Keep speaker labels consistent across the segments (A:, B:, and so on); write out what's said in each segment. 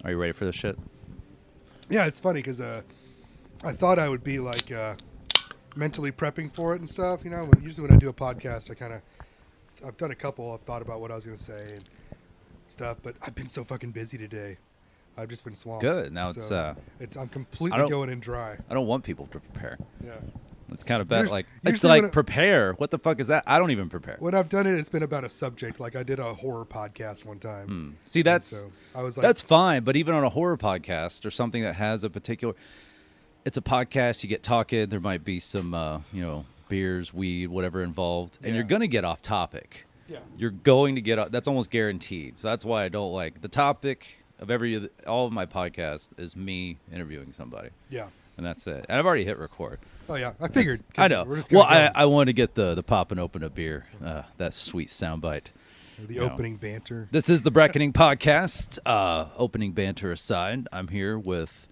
A: Are you ready for this shit?
B: Yeah, it's funny because I thought I would be like mentally prepping for it and stuff. You know, usually when I do a podcast, I've done a couple. I've thought about what I was going to say and stuff, but I've been so fucking busy today. I've just been swamped.
A: Good. Now
B: I'm completely going in dry.
A: I don't want people to prepare.
B: Yeah.
A: It's kind of bad. Like, it's
B: usually
A: like prepare. What the fuck is that? I don't even prepare.
B: When I've done it, it's been about a subject. Like I did a horror podcast one time.
A: See, that's
B: I was like,
A: that's fine. But even on a horror podcast or something that has a particular, it's a podcast. You get talking. There might be some, beers, weed, whatever involved, and you're gonna get off topic.
B: Yeah.
A: You're going to get. That's almost guaranteed. So that's why I don't like the topic of all of my podcasts is me interviewing somebody.
B: Yeah.
A: And that's it. And I've already hit record.
B: Oh yeah, I figured.
A: I know. Well, I wanted to get the pop and open a beer. That sweet soundbite.
B: The opening banter.
A: This is the Breckening Podcast. Opening banter aside, I'm here with.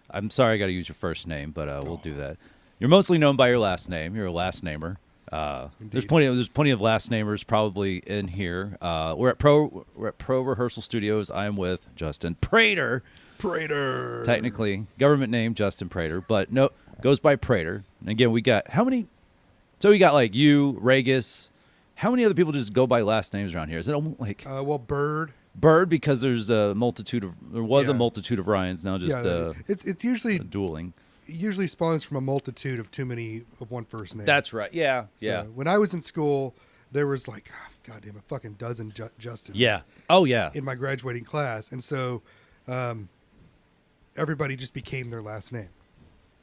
A: I'm sorry, I got to use your first name, but we'll do that. You're mostly known by your last name. You're a last namer. There's plenty of last namers probably in here. We're at Pro Rehearsal Studios. I'm with Justin Prater. Technically, government name Justin Prater, but no, goes by Prater. And again, we got how many? So we got like you, Regis. How many other people just go by last names around here? Is it like Bird because there's a multitude of a multitude of Ryans now. Just
B: it's usually
A: dueling.
B: It usually spawns from a multitude of too many of one first name.
A: That's right. Yeah,
B: so
A: yeah.
B: When I was in school, there was like, goddamn, a fucking dozen Justins.
A: Yeah. Oh yeah.
B: In my graduating class, and so. Everybody just became their last name.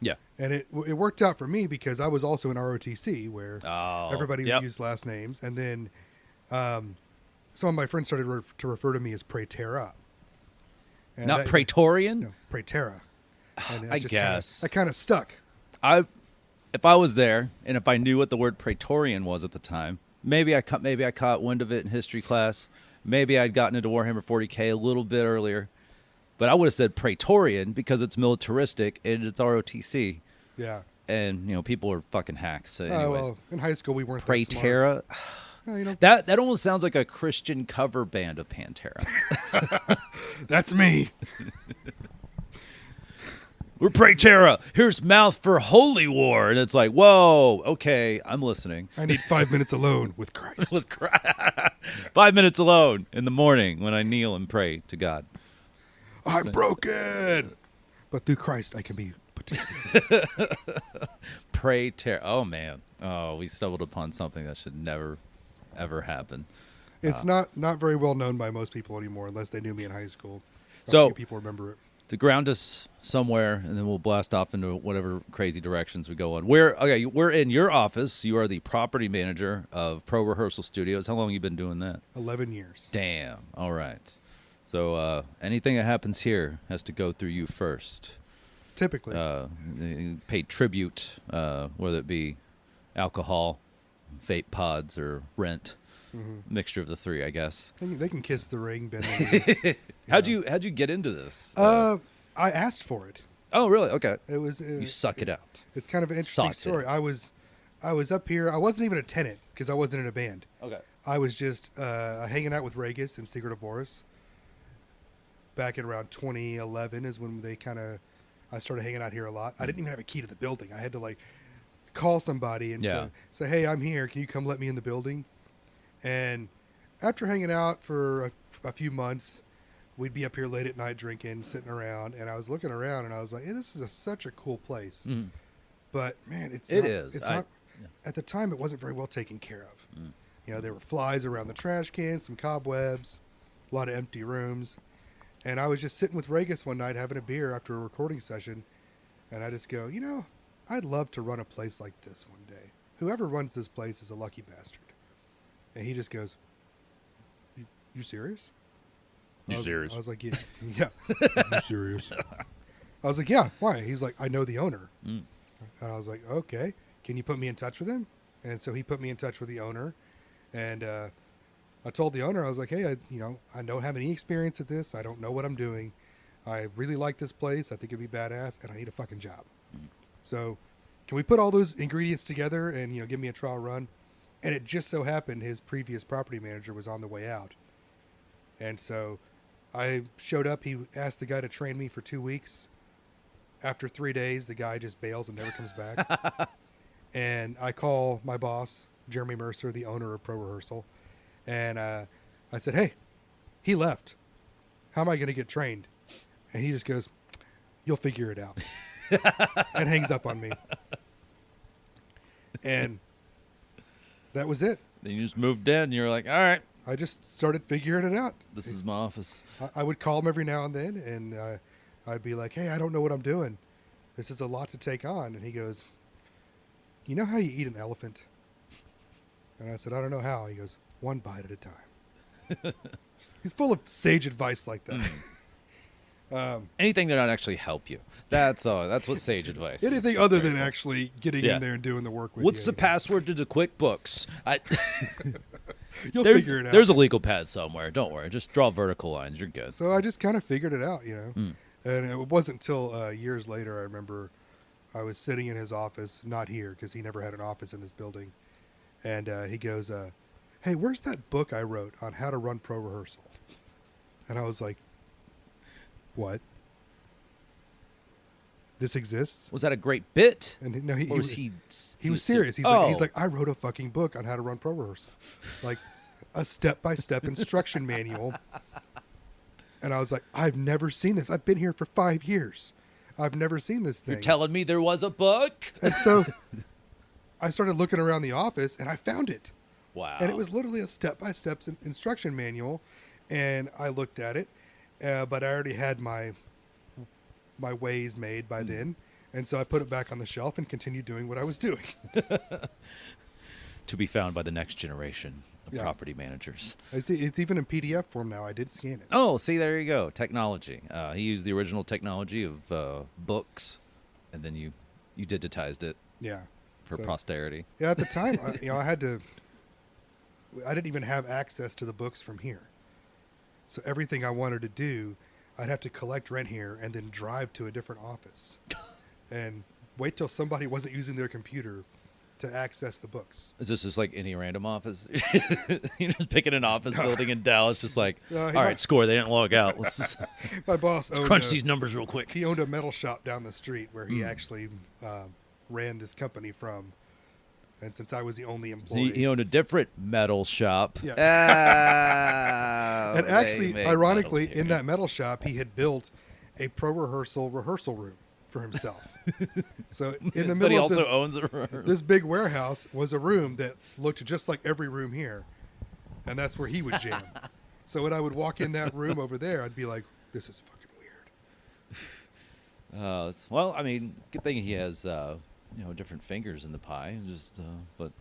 A: Yeah.
B: And it worked out for me because I was also in ROTC where everybody would use last names. And then some of my friends started to refer to me as Praetera.
A: Not Praetorian?
B: No, Praetera. And
A: I guess.
B: That kind of stuck.
A: If I was there and if I knew what the word Praetorian was at the time, maybe I caught wind of it in history class. Maybe I'd gotten into Warhammer 40K a little bit earlier. But I would have said Praetorian because it's militaristic and it's ROTC.
B: Yeah.
A: And, people are fucking hacks. So anyways.
B: Well, in high school, we weren't
A: Praetera.
B: That
A: That almost sounds like a Christian cover band of Pantera.
B: That's me.
A: We're Praetera. Here's mouth for holy war. And it's like, whoa, okay, I'm listening.
B: I need 5 minutes alone with Christ.
A: 5 minutes alone in the morning when I kneel and pray to God.
B: I'm broken, but through Christ I can be put together.
A: Praetera. Oh man. Oh, we stumbled upon something that should never, ever happen.
B: It's not very well known by most people anymore, unless they knew me in high school.
A: So
B: few people remember it.
A: To ground us somewhere, and then we'll blast off into whatever crazy directions we go on. We're in your office. You are the property manager of Pro Rehearsal Studios. How long have you been doing that?
B: 11 years.
A: Damn. All right. So anything that happens here has to go through you first.
B: Typically.
A: Pay tribute, whether it be alcohol, vape pods, or rent. Mm-hmm. Mixture of the three, I guess.
B: They can kiss the ring, bend the knee.
A: How'd you get into this?
B: I asked for it.
A: Oh, really? Okay.
B: You
A: suck it out.
B: It's kind of an interesting story. I was up here. I wasn't even a tenant because I wasn't in a band.
A: Okay.
B: I was just hanging out with Regis and Secret of Boris. Back in around 2011 is when I started hanging out here a lot. I didn't even have a key to the building. I had to call somebody and say, hey, I'm here. Can you come let me in the building? And after hanging out for a few months, we'd be up here late at night drinking, sitting around. And I was looking around and I was like, hey, this is such a cool place. Mm. But man, it's not. At the time, it wasn't very well taken care of. Mm. There were flies around the trash cans, some cobwebs, a lot of empty rooms. And I was just sitting with Regis one night having a beer after a recording session. And I just go, I'd love to run a place like this one day. Whoever runs this place is a lucky bastard. And he just goes, you serious?
A: Serious?
B: I was like, yeah. You serious? I was like, yeah, why? He's like, I know the owner. Mm. And I was like, okay. Can you put me in touch with him? And so he put me in touch with the owner. And I told the owner, I was like, hey, I don't have any experience at this. I don't know what I'm doing. I really like this place. I think it'd be badass, and I need a fucking job. Mm. So can we put all those ingredients together and, give me a trial run? And it just so happened his previous property manager was on the way out. And so I showed up. He asked the guy to train me for 2 weeks. After 3 days, the guy just bails and never comes back. And I call my boss, Jeremy Mercer, the owner of Pro Rehearsal, and I said, "Hey, he left. How am I going to get trained?" And he just goes, "You'll figure it out," and hangs up on me. And that was it.
A: Then you just moved in and you're like, all right,
B: I just started figuring it out.
A: this is my office.
B: I would call him every now and then, and I'd be like, "Hey, I don't know what I'm doing. This is a lot to take on." And he goes, "You know how you eat an elephant?" And I said, "I don't know how." He goes, "One bite at a time." He's full of sage advice like that.
A: Anything to not actually help you. That's all. That's what sage advice is.
B: Anything other than actually getting in there and doing the work with
A: What's
B: you.
A: the password to the QuickBooks?
B: You'll figure it out.
A: There's a legal pad somewhere. Don't worry. Just draw vertical lines. You're good.
B: So I just kind of figured it out, And it wasn't until years later I remember I was sitting in his office, not here because he never had an office in this building. And he goes, "Hey, where's that book I wrote on how to run Pro Rehearsal?" And I was like, "What? This exists?"
A: Was that a great bit?
B: And no,
A: Or
B: he
A: was
B: was
A: he was
B: serious. He's
A: oh.
B: like, "I wrote a fucking book on how to run Pro Rehearsal, like a step-by-step instruction manual." And I was like, "I've never seen this. I've been here for 5 years. I've never seen this thing."
A: You're telling me there was a book?
B: And so I started looking around the office, and I found it.
A: Wow.
B: And it was literally a step-by-step instruction manual. And I looked at it, but I already had my ways made by then. And so I put it back on the shelf and continued doing what I was doing.
A: To be found by the next generation of property managers.
B: It's even in PDF form now. I did scan it.
A: Oh, see, there you go. Technology. He used the original technology of books, and then you digitized it
B: Yeah.
A: for posterity.
B: Yeah, at the time, I didn't even have access to the books from here. So everything I wanted to do, I'd have to collect rent here and then drive to a different office and wait till somebody wasn't using their computer to access the books.
A: Is this just like any random office? You're just picking an office building in Dallas, just like, all right, score. They didn't log out. Let's just
B: My boss
A: crunch these numbers real quick.
B: He owned a metal shop down the street where he actually ran this company from. And since I was the only employee,
A: He owned a different metal shop.
B: Yeah.
A: And
B: and actually, ironically, in that metal shop, he had built a Pro Rehearsal room for himself. So in the
A: but he
B: middle of
A: also owns a
B: this big warehouse was a room that looked just like every room here, and that's where he would jam. So when I would walk in that room over there, I'd be like, "This is fucking weird."
A: Well, I mean, good thing he has different fingers in the pie. But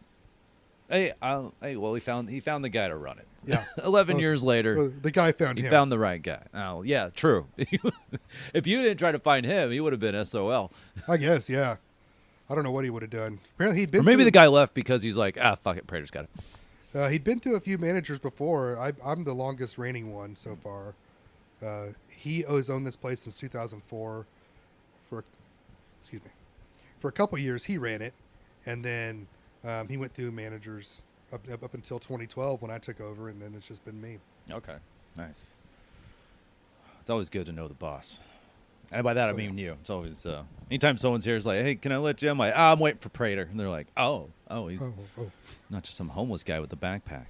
A: hey, well, he found the guy to run it.
B: Yeah.
A: 11 years later,
B: Well, the guy found
A: he
B: him.
A: found the right guy. Oh, yeah, true. If you didn't try to find him, he would have been SOL.
B: I guess, yeah. I don't know what he would have done. Apparently, he'd been.
A: Or maybe
B: through,
A: the guy left because he's like, fuck it, Prater's got it.
B: He'd been through a few managers before. I'm the longest reigning one so far. He has owned this place since 2004. For a couple years, he ran it, and then he went through managers up until 2012 when I took over, and then it's just been me.
A: Okay, nice. It's always good to know the boss. And by that, I mean you. It's always, anytime someone's here, it's like, hey, can I let you? I'm like, I'm waiting for Prater. And they're like, he's not just some homeless guy with a backpack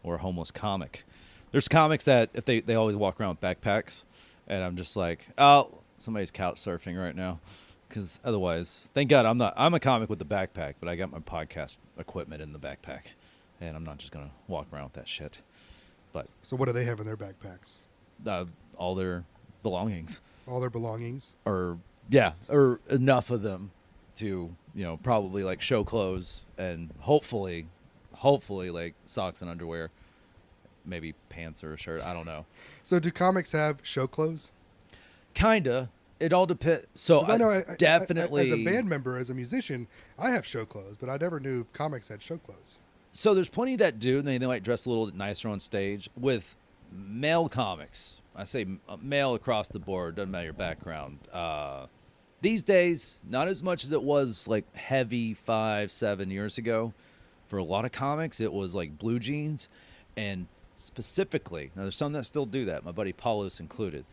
A: or a homeless comic. There's comics that if they always walk around with backpacks, and I'm just like, somebody's couch surfing right now. Because otherwise, thank God I'm a comic with the backpack, but I got my podcast equipment in the backpack, and I'm not just going to walk around with that shit. But
B: So what do they have in their backpacks?
A: all their belongings.
B: All their belongings?
A: Or enough of them to, probably like show clothes and hopefully like socks and underwear, maybe pants or a shirt. I don't know.
B: So do comics have show clothes?
A: Kinda. It all depends. So
B: 'Cause I know
A: definitely
B: as a band member, as a musician, I have show clothes, but I never knew comics had show clothes.
A: So there's plenty that do, and they might dress a little nicer on stage. With male comics, I say male across the board, doesn't matter your background. These days, not as much as it was like heavy 5-7 years ago. For a lot of comics, it was like blue jeans and specifically, now there's some that still do that, my buddy Paulos included,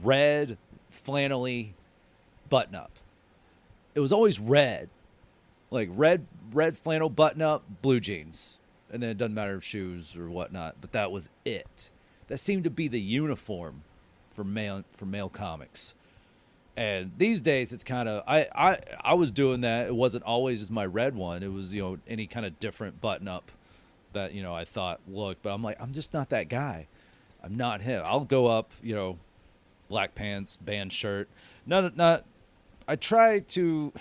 A: red flannelly button up. It was always red, like red flannel button up, blue jeans, and then it doesn't matter if shoes or whatnot. But that was it. That seemed to be the uniform for male comics. And these days, it's kind of I was doing that. It wasn't always just my red one. It was any kind of different button up that I thought looked. But I'm like, I'm just not that guy. I'm not him. I'll go up, black pants, band shirt. Not. I try to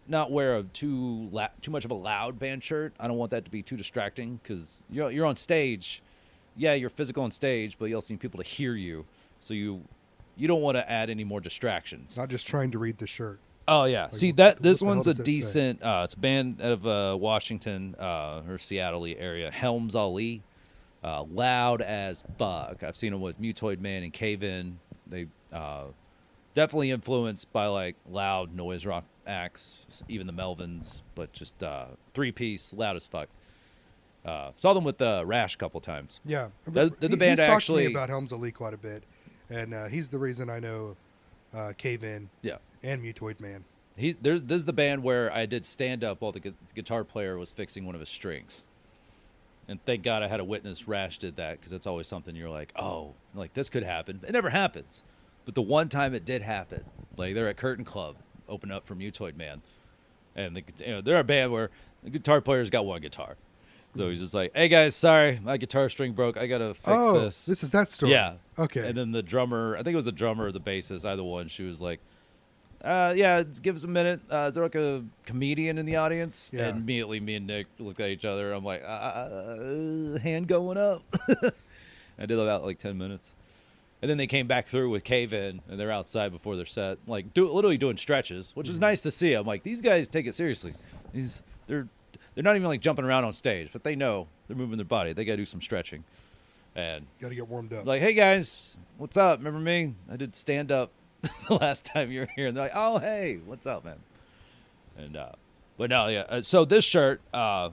A: not wear too much of a loud band shirt. I don't want that to be too distracting because you're on stage. Yeah, you're physical on stage, but you also need people to hear you. So you don't want to add any more distractions.
B: Not just trying to read the shirt.
A: Oh yeah.
B: Like,
A: See this one's a decent. It's a band of Washington or Seattle area. Helms Ali, loud as fuck. I've seen them with Mutoid Man and Cave In. They definitely influenced by like loud noise rock acts, even the Melvins, but just 3-piece, loud as fuck. Saw them with Rash a couple times.
B: Yeah,
A: the band
B: he's
A: actually
B: talked to me about Helms Ali quite a bit, and he's the reason I know Cave In.
A: Yeah.
B: And Mutoid Man.
A: There's the band where I did stand up while the guitar player was fixing one of his strings, and thank God I had a witness. Rash did that because it's always something you're like, oh, like this could happen. It never happens, but the one time it did happen, like they're at Curtain Club, open up for Mutoid Man, and they're a band where the guitar player's got one guitar, so he's just like, hey guys, sorry, my guitar string broke, I gotta fix this.
B: This is that story.
A: Yeah.
B: Okay.
A: And then the drummer, I think it was the drummer or the bassist, either one, she was like, yeah, give us a minute. Is there like a comedian in the audience?
B: Yeah.
A: And immediately me and Nick looked at each other. I'm like, hand going up. I did about like 10 minutes. And then they came back through with Cave In, and they're outside before their set, like literally doing stretches, which is nice to see. I'm like, these guys take it seriously. They're not even like jumping around on stage, but they know they're moving their body. They got to do some stretching. And
B: got to get warmed up.
A: like, hey guys, what's up? Remember me? I did stand up the last time you were here. And they're like, oh, hey, what's up, man? And but no, yeah. So this shirt, we're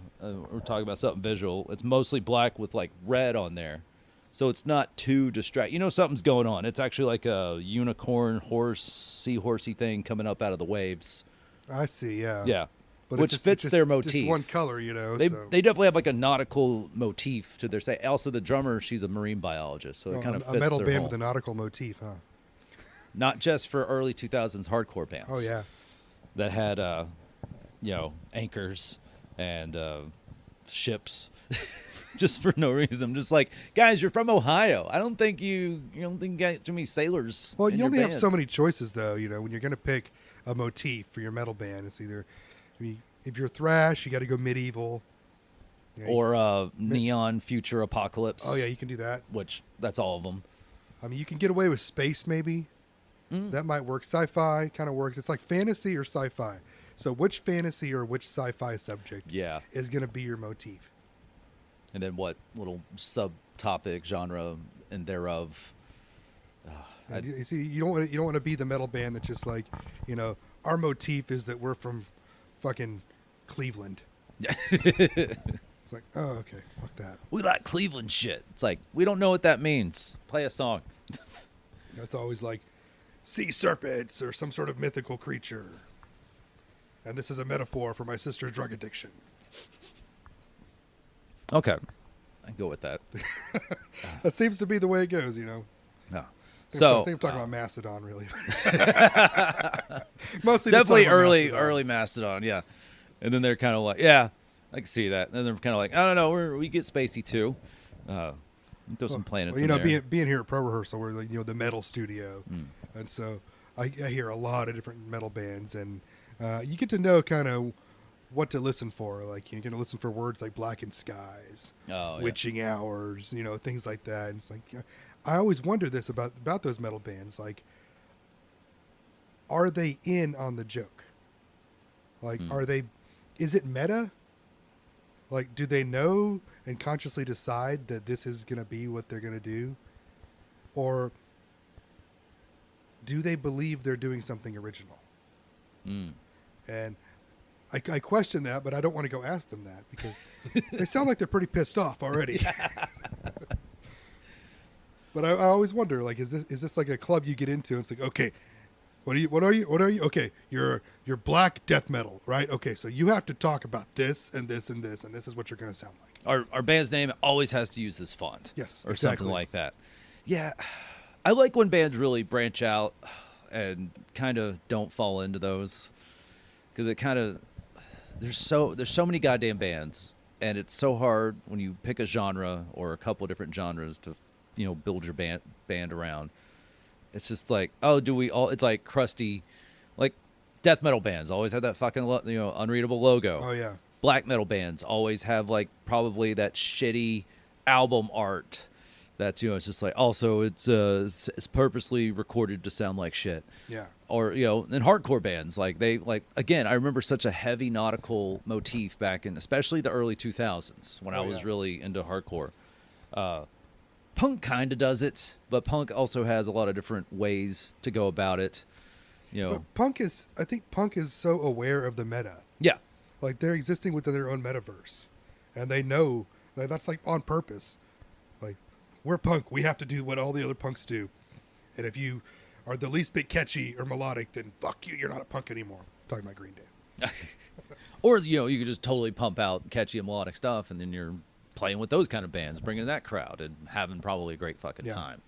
A: talking about something visual. It's mostly black with like red on there, so it's not too distracting. Something's going on. It's actually like a unicorn seahorsey thing coming up out of the waves.
B: I see. Yeah.
A: Yeah.
B: But
A: which fits their motif.
B: Just one color,
A: They
B: so.
A: definitely have like a nautical motif to their say. Also, the drummer, she's a marine biologist, so it kind of fits
B: a metal
A: their
B: band
A: whole,
B: with a nautical motif, huh?
A: not just for early 2000s hardcore bands.
B: Oh yeah.
A: That had anchors and ships just for no reason. I'm just like, guys, you're from Ohio. I don't think you got too many sailors.
B: Well,
A: in
B: you
A: your
B: only have
A: band.
B: so many choices, though. When you're going to pick a motif for your metal band, it's either, if you're thrash, you got to go medieval,
A: or neon future apocalypse.
B: Oh yeah, you can do that.
A: Which that's all of them.
B: I mean, you can get away with space, maybe. That might work. Sci-fi kind of works. It's like fantasy or sci-fi. So which fantasy or which sci-fi subject is going to be your motif?
A: And then what little subtopic genre and thereof.
B: You see, you don't want to be the metal band that's just like, our motif is that we're from fucking Cleveland. It's like, oh, okay, fuck that.
A: We like Cleveland shit. It's like, we don't know what that means. Play a song.
B: It's always like sea serpents or some sort of mythical creature. And this is a metaphor for my sister's drug addiction.
A: Okay. I can go with that.
B: That seems to be the way it goes, No.
A: So
B: I think I'm talking about Mastodon, really. Mostly
A: definitely
B: just talking about
A: early
B: Mastodon.
A: Mastodon, yeah. And then they're kind of like, yeah, I can see that. And then they're kind of like, I don't know, we get spacey too. Throw some planets in there.
B: being here at Pro Rehearsal, we're like, the metal studio, and so I hear a lot of different metal bands, and you get to know kind of what to listen for. Like you're going to listen for words like blackened skies, witching hours, things like that. And it's like, I always wonder this about those metal bands. Like, are they in on the joke? Like, is it meta? Like, do they know and consciously decide that this is going to be what they're going to do? Or do they believe they're doing something original? And I question that, but I don't want to go ask them that because they sound like they're pretty pissed off already. But I always wonder, like, is this like a club you get into? And it's like, okay, what are you? Okay, you're black death metal, right? Okay, so you have to talk about this and this and this, and this is what you're going to sound like.
A: Our band's name always has to use this font.
B: Yes,
A: or
B: exactly.
A: something like that. Yeah, I like when bands really branch out and kind of don't fall into those, because it kind of there's so many goddamn bands, and it's so hard when you pick a genre or a couple of different genres to build your band around. It's just like, oh, do we all? It's like crusty, like death metal bands always have that fucking unreadable logo.
B: Oh yeah.
A: Black metal bands always have like probably that shitty album art. That's it's just like, also it's purposely recorded to sound like shit.
B: Yeah.
A: Or and hardcore bands again, I remember such a heavy nautical motif back in especially the early 2000s when I was really into hardcore. Punk kind of does it, but punk also has a lot of different ways to go about it.
B: But I think punk is so aware of the meta.
A: Yeah.
B: Like they're existing within their own metaverse, and they know that's like on purpose. Like, we're punk, we have to do what all the other punks do, and if you are the least bit catchy or melodic, then fuck you, you're not a punk anymore. I'm talking about Green Day.
A: Or you could just totally pump out catchy and melodic stuff, and then you're playing with those kind of bands, bringing that crowd, and having probably a great fucking time.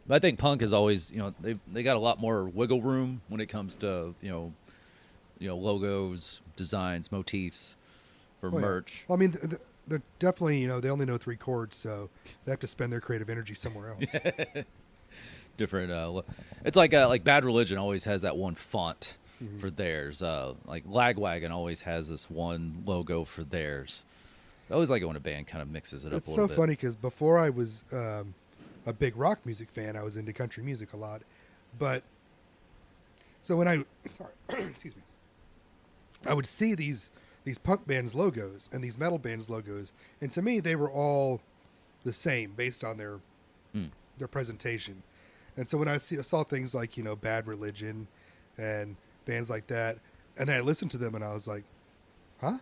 A: But I think punk is always, they got a lot more wiggle room when it comes to logos, designs, motifs for merch.
B: Well, I mean, they're definitely they only know 3 chords, so they have to spend their creative energy somewhere else.
A: Different. It's like Bad Religion always has that one font for theirs. Like Lagwagon always has this one logo for theirs. I always like it when a band kind of mixes it up a little bit.
B: It's so funny because before I was a big rock music fan, I was into country music a lot. But so when excuse me, I would see these punk bands logos and these metal bands logos, and to me they were all the same based on their presentation. And so when I saw things like Bad Religion and bands like that, and then I listened to them and I was like, huh?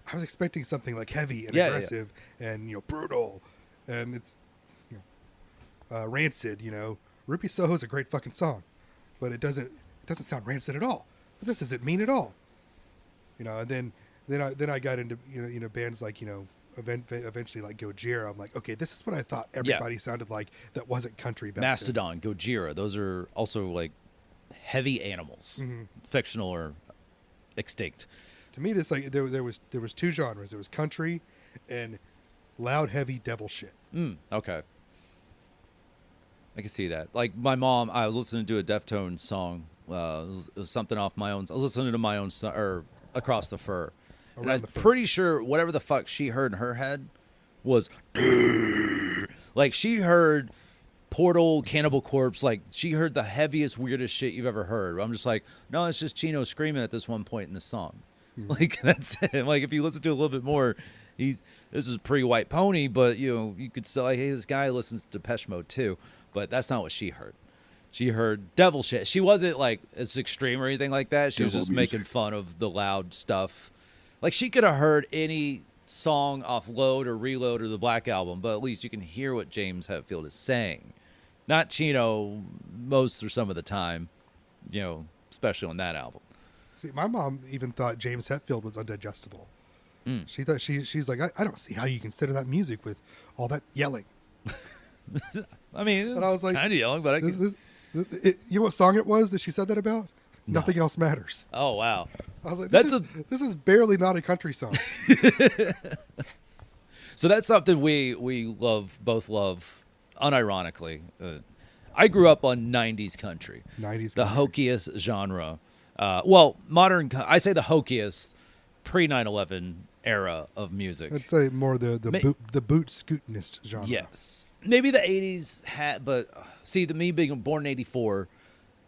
B: I was expecting something like heavy and aggressive and brutal, and it's rancid. Rupi Soho's a great fucking song, but it doesn't sound rancid at all. This doesn't mean at all. And then I got into bands like eventually like Gojira. I'm like, okay, this is what I thought everybody sounded like that wasn't country back
A: Mastodon, then. Gojira, those are also like heavy animals, fictional or extinct.
B: To me, it's like there was 2 genres. There was country and loud, heavy devil shit.
A: Okay. I can see that. Like my mom, I was listening to a Deftones song. It was something off my own. I was listening to my own or Across the Fur. And I'm pretty sure whatever the fuck she heard in her head was like she heard Portal, Cannibal Corpse, like she heard the heaviest, weirdest shit you've ever heard. I'm just like, no, it's just Chino screaming at this one point in the song. Like that's it. Like if you listen to it a little bit more, this is pre-White Pony, but you could still like, hey, this guy listens to Depeche Mode too, but that's not what she heard. She heard devil shit. She wasn't like as extreme or anything like that. She was just making fun of the loud stuff. Like she could have heard any song off Load or Reload or the Black Album, but at least you can hear what James Hetfield is saying. Not Chino most or some of the time, especially on that album.
B: See, my mom even thought James Hetfield was undigestible. She thought she's like, I don't see how you consider that music with all that yelling.
A: I mean,
B: and I was like,
A: kind of yelling, but
B: you know what song it was that she said that about? No. Nothing Else Matters.
A: Oh wow!
B: I was like, this is barely not a country song.
A: So that's something we both love, unironically. I grew up on 90s country.
B: 90s
A: the
B: country.
A: hokiest genre. Modern. I say the hokiest pre 9/11 era of music.
B: I'd say more the boot scootinist genre.
A: Yes, maybe the 80s had, but see, me being born in 84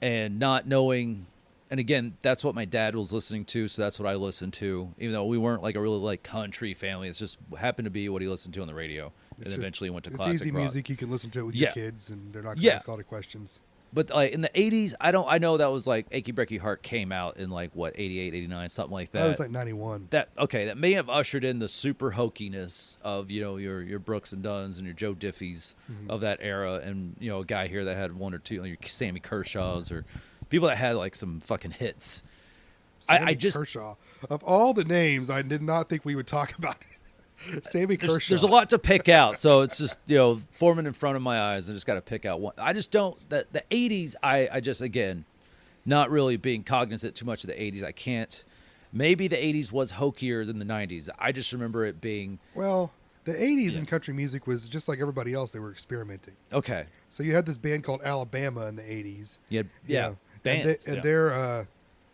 A: and not knowing. And again, that's what my dad was listening to, so that's what I listened to. Even though we weren't like a really like country family, it's just happened to be what he listened to on the radio, and eventually went to classic rock.
B: It's easy music. You can listen to it with your kids, and they're not going to ask a lot of questions.
A: But like in the 80s, I know that was like Achy Breaky Heart came out in like what 88, 89, something like that.
B: That was like 91.
A: That may have ushered in the super hokiness of, you know, your Brooks and Dunns and your Joe Diffies of that era, and, you know, a guy here that had one or two, like your Sammy Kershaws or people that had like some fucking hits. I just
B: Kershaw. Of all the names, I did not think we would talk about Sammy Kershaw.
A: there's a lot to pick out, so it's just, you know, forming in front of my eyes. I just got to pick out one. I just don't the 80s. I just, again, not really being cognizant too much of the 80s. I can't. Maybe the 80s was hokier than the 90s. I just remember it being
B: Well, the 80s in country music was just like everybody else. They were experimenting.
A: okay.
B: So you had this band called Alabama in the 80s.
A: Yeah,
B: you know,
A: bands,
B: and
A: yeah.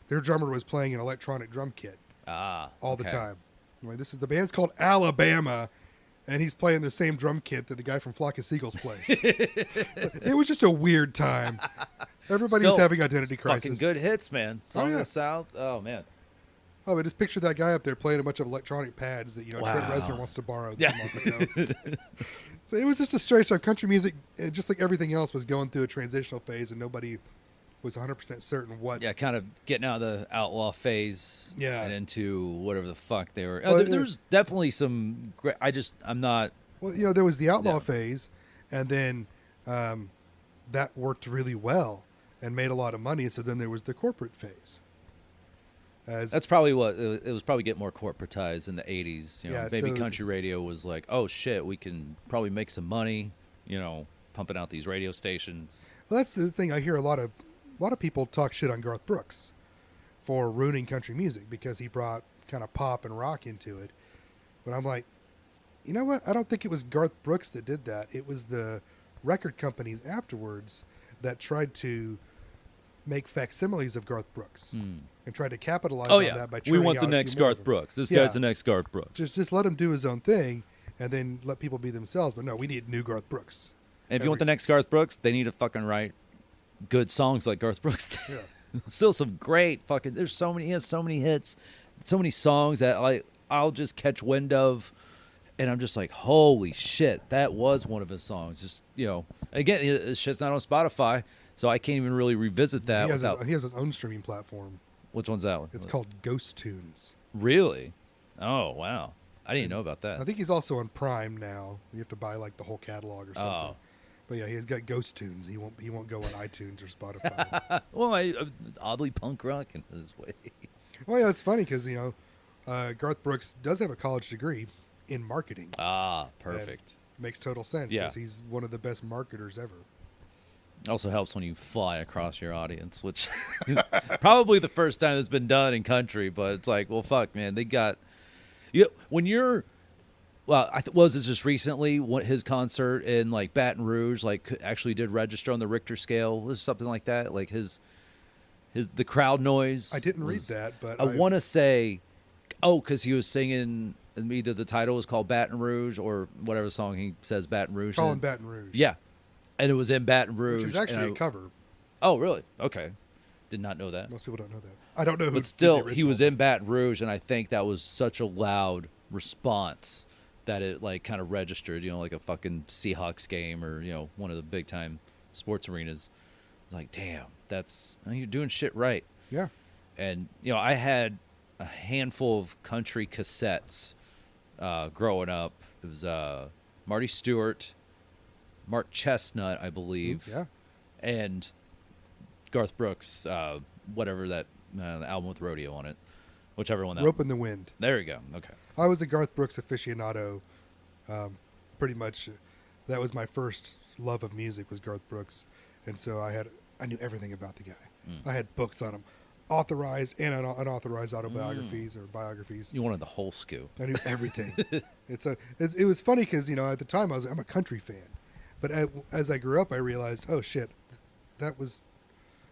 B: their drummer was playing an electronic drum kit all the
A: okay.
B: time. Like, this is the band's called Alabama, and he's playing the same drum kit that the guy from Flock of Seagulls plays. So it was just a weird time. Everybody was
A: Still,
B: having identity crisis.
A: Fucking good hits, man. Song
B: yeah.
A: of the South. Oh man.
B: Oh, but just picture that guy up there playing a bunch of electronic pads that, you know, Trent
A: Wow.
B: Reznor wants to borrow.
A: Yeah.
B: So it was just a strange time. Country music, just like everything else, was going through a transitional phase, and nobody was 100% certain what.
A: Yeah, kind of getting out of the outlaw phase,
B: Yeah.
A: and into whatever the fuck they were.
B: Well,
A: There's definitely some. I'm not.
B: Well, you know, there was the outlaw
A: Yeah.
B: phase, and then that worked really well and made a lot of money. So then there was the corporate phase.
A: That's probably what it was. Probably get more corporatized in the 80s. You know,
B: Yeah,
A: maybe
B: so-
A: country radio was like, oh shit, we can probably make some money. You know, pumping out these radio stations.
B: Well, that's the thing. I hear a lot of people talk shit on Garth Brooks for ruining country music because he brought kind of pop and rock into it. But I'm like, you know what? I don't think it was Garth Brooks that did that. It was the record companies afterwards that tried to make facsimiles of Garth Brooks and tried to capitalize
A: Oh
B: on
A: yeah,
B: that by
A: we
B: churning
A: want the
B: out a few
A: next
B: more of
A: Garth
B: them.
A: Brooks. This
B: Yeah.
A: guy's the next Garth Brooks.
B: Just let him do his own thing and then let people be themselves. But no, we need new Garth Brooks.
A: And if you want the next Garth Brooks, they need to fucking write good songs like Garth Brooks did.
B: Yeah.
A: Still some great fucking. There's so many. He has so many hits, so many songs that I'll just catch wind of, and I'm just like, holy shit, that was one of his songs. Just, you know, again, his shit's not on Spotify, so I can't even really revisit that.
B: He has his own streaming platform.
A: Which one's that one?
B: It's called Ghost Tunes.
A: Really? Oh wow, I didn't know about that.
B: I think he's also on Prime now. You have to buy like the whole catalog or something.
A: Oh.
B: But yeah, he's got Ghost Tunes. He won't go on iTunes or Spotify.
A: Well, oddly punk rock in his way.
B: Well, yeah, it's funny because, you know, Garth Brooks does have a college degree in marketing.
A: Ah, perfect.
B: Makes total sense
A: Yeah.
B: because he's one of the best marketers ever.
A: Also helps when you fly across your audience, which probably the first time it's been done in country. But it's like, well, fuck, man, they got when you're. Well, was it just recently his concert in like Baton Rouge, like actually did register on the Richter scale, was something like that, like the crowd noise.
B: I didn't read that, but
A: I want to say, because he was singing. Either the title was called Baton Rouge or whatever song he says Baton Rouge.
B: Call him Baton Rouge.
A: Yeah, and it was in Baton Rouge,
B: Which is actually a cover.
A: Oh, really? Okay, did not know that.
B: Most people don't know that. I don't know who.
A: But
B: did
A: still,
B: the
A: he was
B: original.
A: in Baton Rouge, and I think that was such a loud response that it like kind of registered, you know, like a fucking Seahawks game or, you know, one of the big time sports arenas. Like, damn, you're doing shit right.
B: Yeah.
A: And, you know, I had a handful of country cassettes growing up. It was Marty Stewart, Mark Chestnut, I believe.
B: Yeah.
A: And Garth Brooks, whatever that the album with Rodeo on it. Whichever one that
B: Rope in the Wind.
A: There you go. Okay.
B: I was a Garth Brooks aficionado. Pretty much, that was my first love of music was Garth Brooks, and so I knew everything about the guy. I had books on him, authorized and unauthorized autobiographies or biographies.
A: You wanted the whole scoop.
B: I knew everything. It was funny because, you know, at the time I'm a country fan, but as I grew up, I realized, oh shit, that was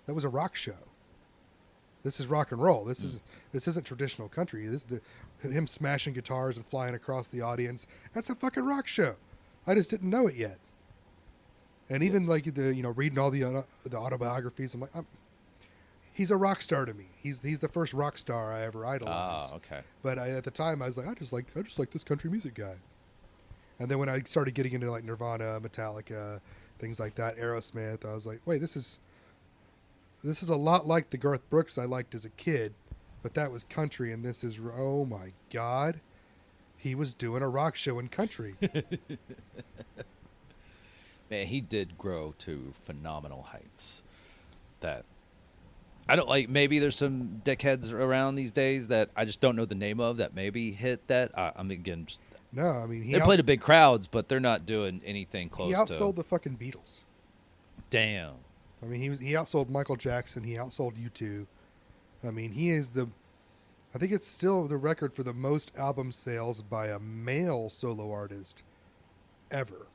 B: a rock show. This is rock and roll. This isn't traditional country. Him smashing guitars and flying across the audience. That's a fucking rock show. I just didn't know it yet. And even like reading all the autobiographies, I'm like, he's a rock star to me. He's the first rock star I ever idolized.
A: Oh, okay.
B: But at the time, I was like, I just like this country music guy. And then when I started getting into like Nirvana, Metallica, things like that, Aerosmith, I was like, wait, this is this is a lot like the Garth Brooks I liked as a kid, but that was country, and this is, oh my God, he was doing a rock show in country.
A: Man, he did grow to phenomenal heights. That I don't like. Maybe there's some dickheads around these days that I just don't know the name of that maybe hit that. I mean, again, just,
B: No, I mean,
A: they play to big crowds, but they're not doing anything close
B: he
A: to.
B: outsold the fucking Beatles.
A: Damn.
B: I mean, he outsold Michael Jackson. He outsold U2. I mean, he is I think it's still the record for the most album sales by a male solo artist ever.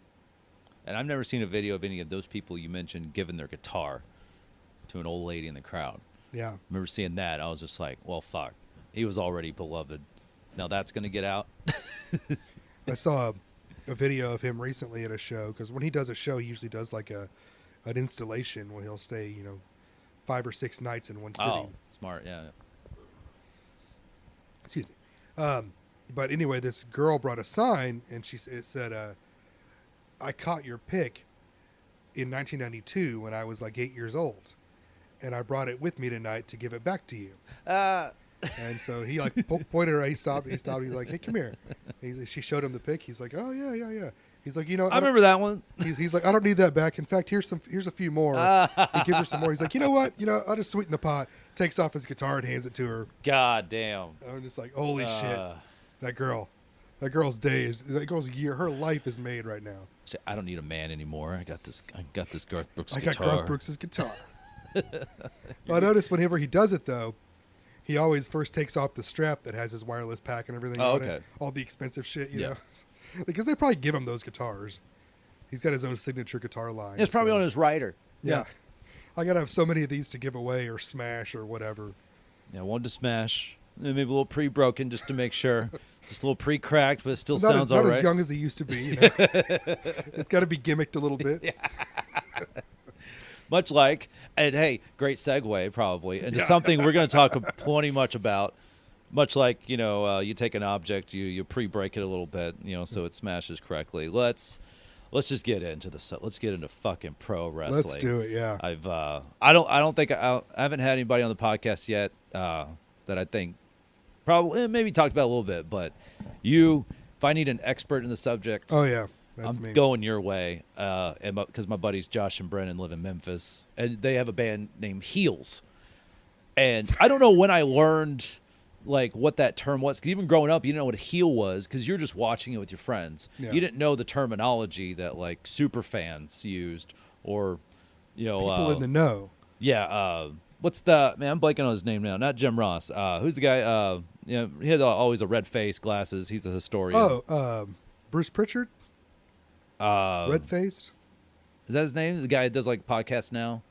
A: And I've never seen a video of any of those people you mentioned giving their guitar to an old lady in the crowd.
B: Yeah.
A: I remember seeing that. I was just like, well, fuck. He was already beloved. Now that's going to get out.
B: I saw a video of him recently at a show, because when he does a show, he usually does like an installation where he'll stay, 5 or 6 nights in one city.
A: Oh, smart, yeah.
B: Excuse me. But anyway, this girl brought a sign, and it said, I caught your pick in 1992 when I was like 8 years old, and I brought it with me tonight to give it back to you. And so he like pointed her. He stopped. He's like, "Hey, come here." She showed him the pic. He's like, "Oh yeah." He's like,
A: I remember that one.
B: He's like, "I don't need that back. In fact, here's a few more." He gives her some more. He's like, "You know what? I'll just sweeten the pot." Takes off his guitar and hands it to her.
A: God damn.
B: I'm just like, holy shit, that girl's year, her life is made right now.
A: I don't need a man anymore. I got this Garth Brooks
B: I
A: guitar.
B: got Garth Brooks' guitar. Well, I noticed whenever he does it though, he always first takes off the strap that has his wireless pack and everything on it. All the expensive shit, you know. Because they probably give him those guitars. He's got his own signature guitar line.
A: It's probably on his rider.
B: Yeah. I got to have so many of these to give away or smash or whatever.
A: Yeah, one to smash. Maybe a little pre-broken just to make sure. Just a little pre-cracked, but it still
B: not
A: sounds all right.
B: Not as young as he used to be. It's got to be gimmicked a little bit.
A: Yeah. Much like, and hey, great segue probably into something we're going to talk plenty much about. Much like, you take an object, you pre-break it a little bit, so it smashes correctly. Let's just get into let's get into fucking pro wrestling.
B: Let's do it, yeah.
A: I don't think I haven't had anybody on the podcast yet that I think probably maybe talked about a little bit, but if I need an expert in the subject,
B: oh yeah, that's me.
A: Going your way, because my buddies Josh and Brennan live in Memphis, and they have a band named Heels, and I don't know when I learned like what that term was. 'Cause even growing up, you didn't know what a heel was because you're just watching it with your friends. Yeah. You didn't know the terminology that like super fans used or
B: people in the know.
A: Yeah. What's the man? I'm blanking on his name now. Not Jim Ross. Who's the guy? He had always a red face, glasses. He's a historian.
B: Oh, Bruce Pritchard. Red faced.
A: Is that his name? The guy that does like podcasts now.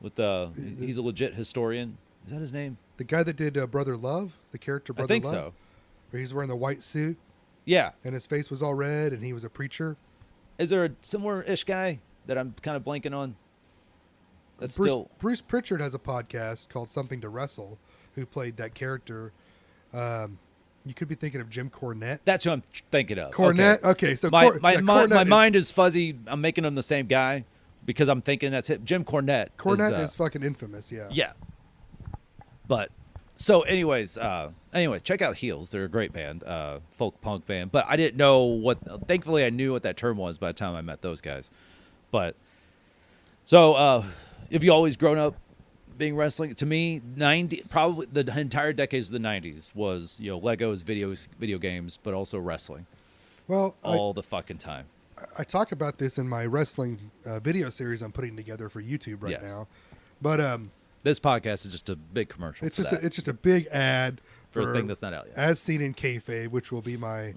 A: He's a legit historian. Is that his name?
B: The guy that did Brother Love, the character Brother Love?
A: I think so.
B: Where he's wearing the white suit.
A: Yeah.
B: And his face was all red, and he was a preacher.
A: Is there a similar-ish guy that I'm kind of blanking on?
B: Bruce Pritchard has a podcast called Something to Wrestle, who played that character. You could be thinking of Jim Cornette.
A: That's who I'm thinking of.
B: Cornette? Okay, so
A: my mind is fuzzy. I'm making him the same guy because I'm thinking that's it. Jim Cornette.
B: Cornette is fucking infamous, yeah.
A: Yeah. But so anyways, check out Heels. They're a great band, folk punk band. But I didn't know thankfully I knew what that term was by the time I met those guys. But so have you always grown up being wrestling? To me, probably the entire decades of the 90s was, Legos, video games, but also wrestling.
B: Well,
A: all the fucking time.
B: I talk about this in my wrestling video series I'm putting together for YouTube right now. But
A: this podcast is just a big commercial.
B: It's just a big ad
A: for a thing that's not out yet.
B: As Seen in Kayfabe, which will be my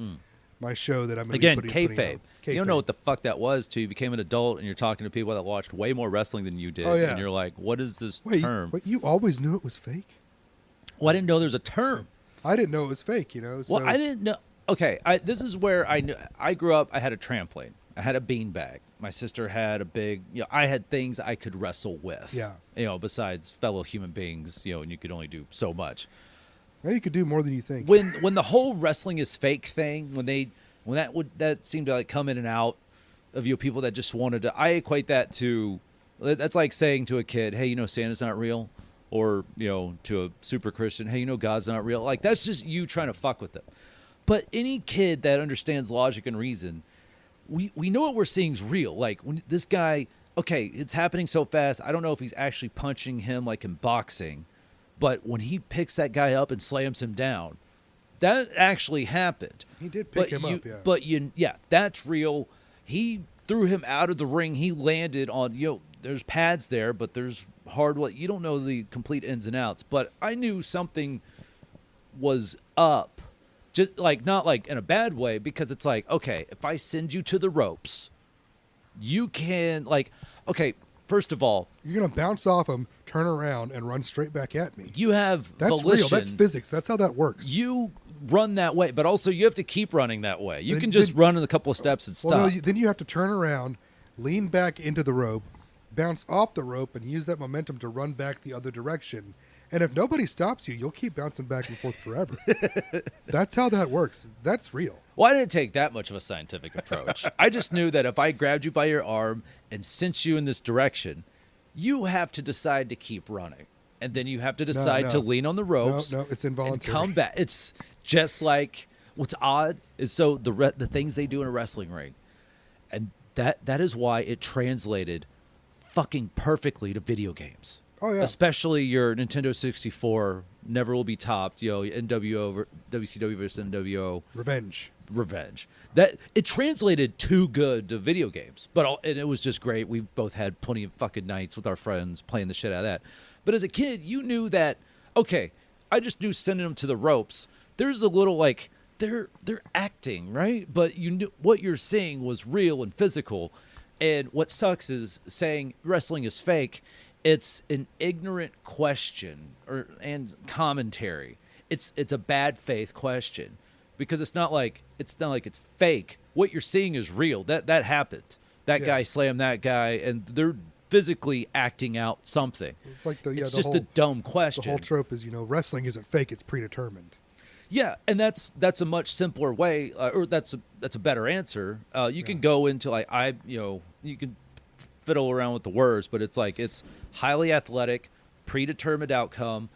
B: show that I'm going
A: to be Kayfabe. You don't know what the fuck that was till you became an adult and you're talking to people that watched way more wrestling than you did.
B: Oh, yeah.
A: And you're like, what is this term?
B: Wait, you always knew it was fake?
A: Well, I didn't know there's a term.
B: I didn't know it was fake, So.
A: Well, I didn't know. Okay, this is where I knew. I grew up, I had a trampoline. I had a beanbag. My sister had a big, I had things I could wrestle with.
B: Yeah.
A: Besides fellow human beings, and you could only do so much.
B: Well, you could do more than you think.
A: When the whole wrestling is fake thing, that seemed to like come in and out of people that just wanted to. I equate that to That's like saying to a kid, hey, Santa's not real. Or, to a super Christian, hey, God's not real. Like, that's just you trying to fuck with them. But any kid that understands logic and reason, we know what we're seeing is real. Like, when this guy, okay, it's happening so fast, I don't know if he's actually punching him like in boxing, but when he picks that guy up and slams him down, that actually happened.
B: He did pick him up, yeah.
A: But, that's real. He threw him out of the ring. He landed on, there's pads there, but there's hardwood. You don't know the complete ins and outs, but I knew something was up. Just like, not like in a bad way, because it's like, okay, if I send you to the ropes, you can, like, okay, first of all,
B: you're going to bounce off him, turn around, and run straight back at me.
A: You have
B: That's
A: volition.
B: real. That's physics. That's how that works.
A: You run that way, but also you have to keep running that way. You can just run in a couple of steps and stop.
B: Well, no, then you have to turn around, lean back into the rope, bounce off the rope, and use that momentum to run back the other direction. And if nobody stops you, you'll keep bouncing back and forth forever. That's how that works. That's real.
A: Well, I didn't take that much of a scientific approach. I just knew that if I grabbed you by your arm and sent you in this direction, you have to decide to keep running. And then you have to decide to lean on the ropes.
B: No, it's involuntary.
A: And come back. It's just like, what's odd is so the things they do in a wrestling ring. And that is why it translated fucking perfectly to video games.
B: Oh, yeah.
A: Especially your Nintendo 64 never will be topped, NWO, WCW versus NWO. Revenge. That it translated too good to video games, and it was just great. We both had plenty of fucking nights with our friends playing the shit out of that. But as a kid, you knew that, okay, I just knew sending them to the ropes. There's a little like they're acting, right? But you knew what you're seeing was real and physical. And what sucks is saying wrestling is fake. It's an ignorant question and commentary. It's a bad faith question, because it's not like it's fake. What you're seeing is real. That happened. That guy slammed that guy, and they're physically acting out something.
B: It's like
A: it's just a dumb question.
B: The whole trope is, wrestling isn't fake; it's predetermined.
A: Yeah, and that's a much simpler way, or that's a better answer. You can go into you can fiddle around with the words, but it's highly athletic, predetermined outcome,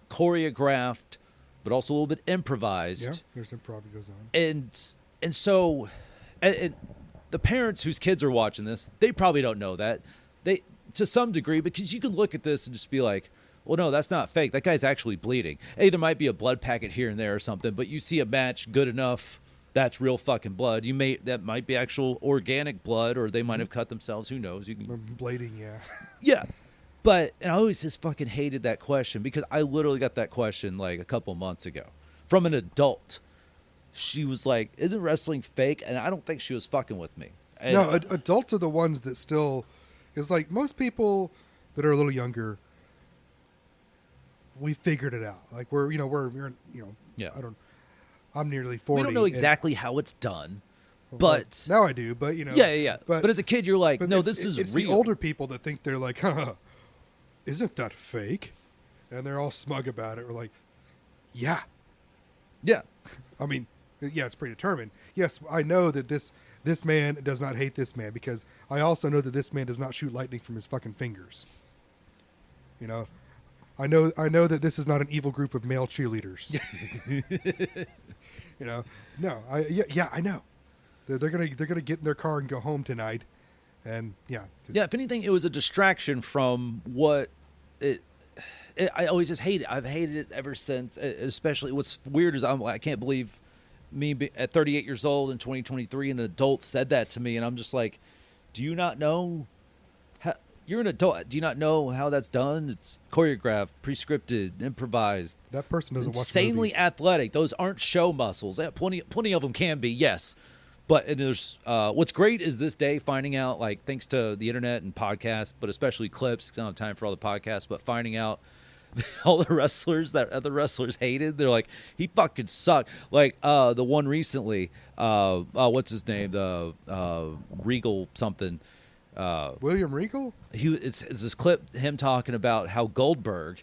A: choreographed, but also a little bit improvised.
B: Yeah, there's improv that goes on.
A: And so the parents whose kids are watching this, they probably don't know that. They, to some degree, because you can look at this and just be like, well, no, that's not fake. That guy's actually bleeding. Hey, there might be a blood packet here and there or something, but you see a match good enough, that's real fucking blood. That might be actual organic blood, or they might have cut themselves. Who knows? You can
B: bleeding, yeah.
A: Yeah. But I always just fucking hated that question, because I literally got that question like a couple months ago from an adult. She was like, isn't wrestling fake? And I don't think she was fucking with me. And
B: no, adults are the ones that still, is like most people that are a little younger, we figured it out. Like we're
A: yeah.
B: I'm nearly 40.
A: We don't know exactly how it's done, but
B: now I do. But
A: yeah. But as a kid, you're like, no, this is
B: it's
A: real.
B: The older people that think they're like, isn't that fake? And they're all smug about it. We're like, yeah. I mean, yeah, it's predetermined. Yes, I know that this man does not hate this man, because I also know that this man does not shoot lightning from his fucking fingers. I know that this is not an evil group of male cheerleaders. No, I know. They're gonna get in their car and go home tonight, and yeah.
A: If anything, it was a distraction from what it. I always just hate it. I've hated it ever since. Especially, what's weird is I can't believe me at 38 years old in 2023, an adult said that to me, and I'm just like, do you not know? You're an adult. Do you not know how that's done? It's choreographed, pre-scripted, improvised.
B: That person doesn't watch
A: insanely
B: movies.
A: athletic. Those aren't show muscles. Plenty of them can be, yes. But there's what's great is this day finding out, like, thanks to the internet and podcasts, but especially clips, because I don't have time for all the podcasts, but finding out all the wrestlers that other wrestlers hated. They're like, he fucking sucked. Like the one recently, what's his name? The Regal something.
B: William Regal?
A: It's this clip, him talking about how Goldberg,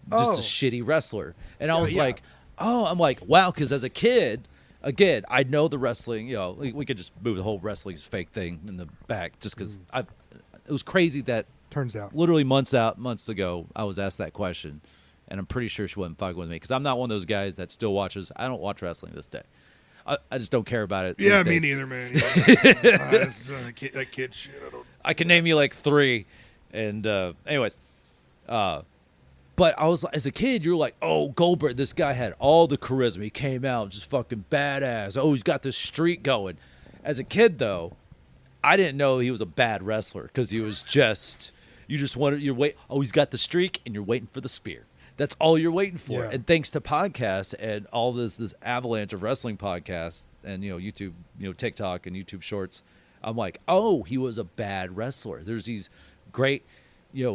A: just a shitty wrestler. And I was like, I'm like, wow, because as a kid, again, I know the wrestling, we could just move the whole wrestling is fake thing in the back, just because it was crazy that
B: turns out.
A: Literally months ago, I was asked that question, and I'm pretty sure she wasn't fucking with me because I'm not one of those guys that still watches. I don't watch wrestling this day. I just don't care about it.
B: Yeah,
A: these
B: me
A: days.
B: neither, man. Yeah. This is, that kid shit.
A: I can name you like 3, and anyways, but I was as a kid, you're like, oh, Goldberg, this guy had all the charisma. He came out just fucking badass. Oh, he's got this streak going. As a kid, though, I didn't know he was a bad wrestler because he was just oh, he's got the streak, and you're waiting for the spear. That's all you're waiting for.
B: Yeah.
A: And thanks to podcasts and all this avalanche of wrestling podcasts and, YouTube, TikTok and YouTube shorts, I'm like, oh, he was a bad wrestler. There's these great,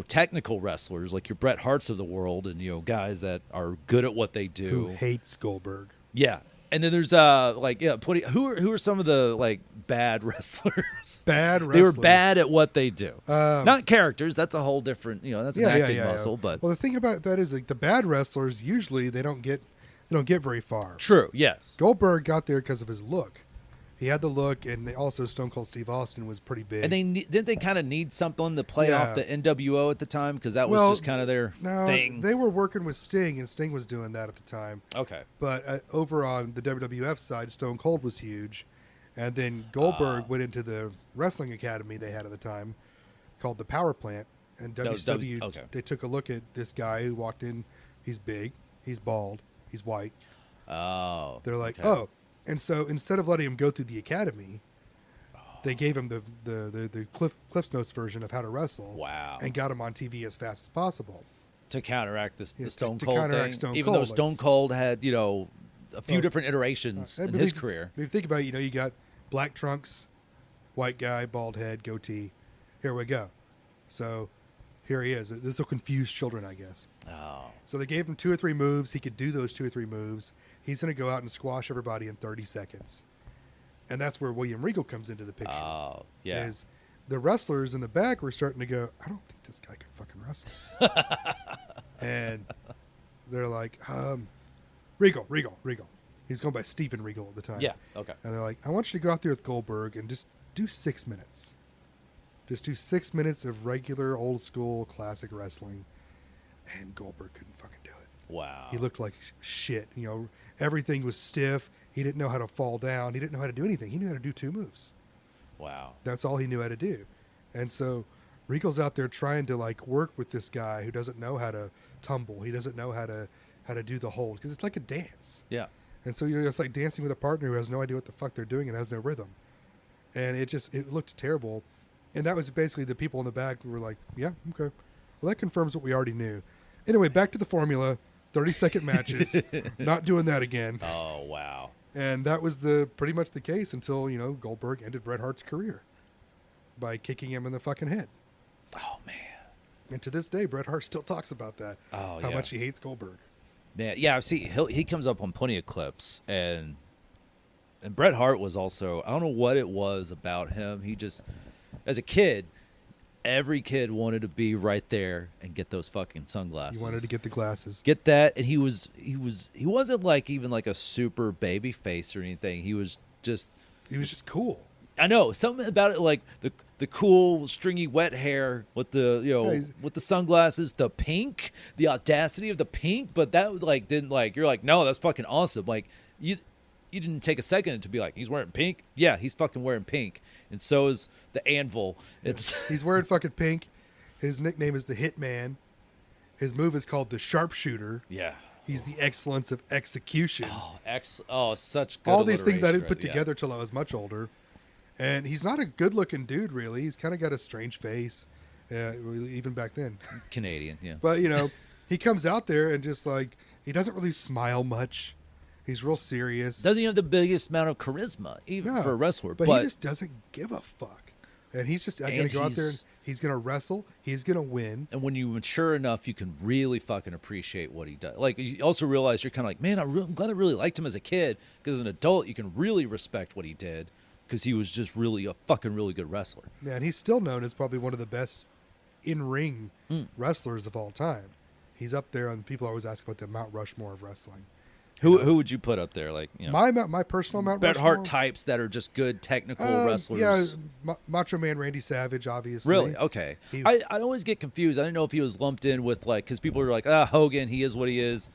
A: technical wrestlers like your Bret Harts of the world and, guys that are good at what they do.
B: Who hates Goldberg?
A: Yeah. And then there's who are some of the bad wrestlers?
B: Bad wrestlers.
A: They were bad at what they do. Not characters. That's a whole different, that's an acting muscle. But
B: well, the thing about that is the bad wrestlers usually they don't get very far.
A: True. Yes.
B: Goldberg got there because of his look. He had the look, and also Stone Cold Steve Austin was pretty big.
A: And didn't they kind of need something to play off the NWO at the time because that was just kind of their thing.
B: They were working with Sting, and Sting was doing that at the time.
A: Okay.
B: But over on the WWF side, Stone Cold was huge, and then Goldberg went into the wrestling academy they had at the time, called the Power Plant, and WCW. They took a look at this guy who walked in. He's big, he's bald, he's white.
A: Oh.
B: They're like, oh. And so instead of letting him go through the academy, they gave him the Cliff's Notes version of how to wrestle.
A: Wow.
B: And got him on TV as fast as possible.
A: To counteract the Stone
B: to
A: Cold
B: counteract
A: thing.
B: Stone
A: Even
B: Cold,
A: though Stone Cold had, a few different iterations in his career.
B: If you think about it, you got black trunks, white guy, bald head, goatee. Here we go. So here he is. This will confuse children, I guess.
A: Oh.
B: So they gave him 2 or 3 moves. He could do those 2 or 3 moves. He's going to go out and squash everybody in 30 seconds. And that's where William Regal comes into the picture.
A: Oh, yeah.
B: Is the wrestlers in the back were starting to go, I don't think this guy can fucking wrestle. And they're like, Regal. He's going by Steven Regal at the time.
A: Yeah, okay.
B: And they're like, I want you to go out there with Goldberg and just do 6 minutes. Just do 6 minutes of regular, old school, classic wrestling. And Goldberg couldn't fucking do it.
A: Wow.
B: He looked like shit. Everything was stiff. He didn't know how to fall down. He didn't know how to do anything. He knew how to do 2 moves.
A: Wow.
B: That's all he knew how to do. And so Regal's out there trying to work with this guy who doesn't know how to tumble. He doesn't know how to do the hold because it's like a dance.
A: Yeah.
B: And so it's like dancing with a partner who has no idea what the fuck they're doing and has no rhythm. And it looked terrible. And that was basically the people in the back who were like, yeah, okay. Well, that confirms what we already knew. Anyway, back to the formula. 30-second matches. Not doing that again.
A: Oh, wow.
B: And that was pretty much the case until, Goldberg ended Bret Hart's career by kicking him in the fucking head.
A: Oh, man.
B: And to this day, Bret Hart still talks about that.
A: Oh,
B: how much he hates Goldberg.
A: Man, yeah, see, he comes up on plenty of clips, and Bret Hart was also, I don't know what it was about him. He just, as a kid, every kid wanted to be right there and get those fucking sunglasses.
B: He wanted to get the glasses.
A: Get that, and he wasn't even like a super baby face or anything. He was just
B: cool.
A: I know something about it, like the cool stringy wet hair with the with the sunglasses, the pink, the audacity of the pink. But that didn't you're like, no, that's fucking awesome. Like you didn't take a second to be like, he's wearing pink. Yeah, he's fucking wearing pink, and so is the Anvil. It's
B: he's wearing fucking pink. His nickname is the Hitman. His move is called the Sharpshooter.
A: Yeah.
B: He's the excellence of execution.
A: Such good
B: all these things I didn't put
A: right?
B: together till I was much older. And he's not a good-looking dude, really. He's kind of got a strange face, even back then.
A: Canadian, yeah.
B: But, he comes out there and just, he doesn't really smile much. He's real serious.
A: Doesn't have the biggest amount of charisma, even for a wrestler.
B: But he just doesn't give a fuck. And he's just going to go out there and he's going to wrestle. He's going to win.
A: And when you mature enough, you can really fucking appreciate what he does. You also realize you're kind of like, man, I'm glad I really liked him as a kid, because as an adult, you can really respect what he did, because he was just really a fucking really good wrestler.
B: Yeah, and he's still known as probably one of the best in-ring wrestlers of all time. He's up there, and people always ask about the Mount Rushmore of wrestling.
A: Who would you put up there? Like,
B: My personal Mount
A: Bret
B: Rushmore?
A: Hart types that are just good technical wrestlers.
B: Yeah, Macho Man Randy Savage, obviously.
A: Really? Okay. I always get confused. I didn't know if he was lumped in with, like, because people are like, Hogan, he is what he is.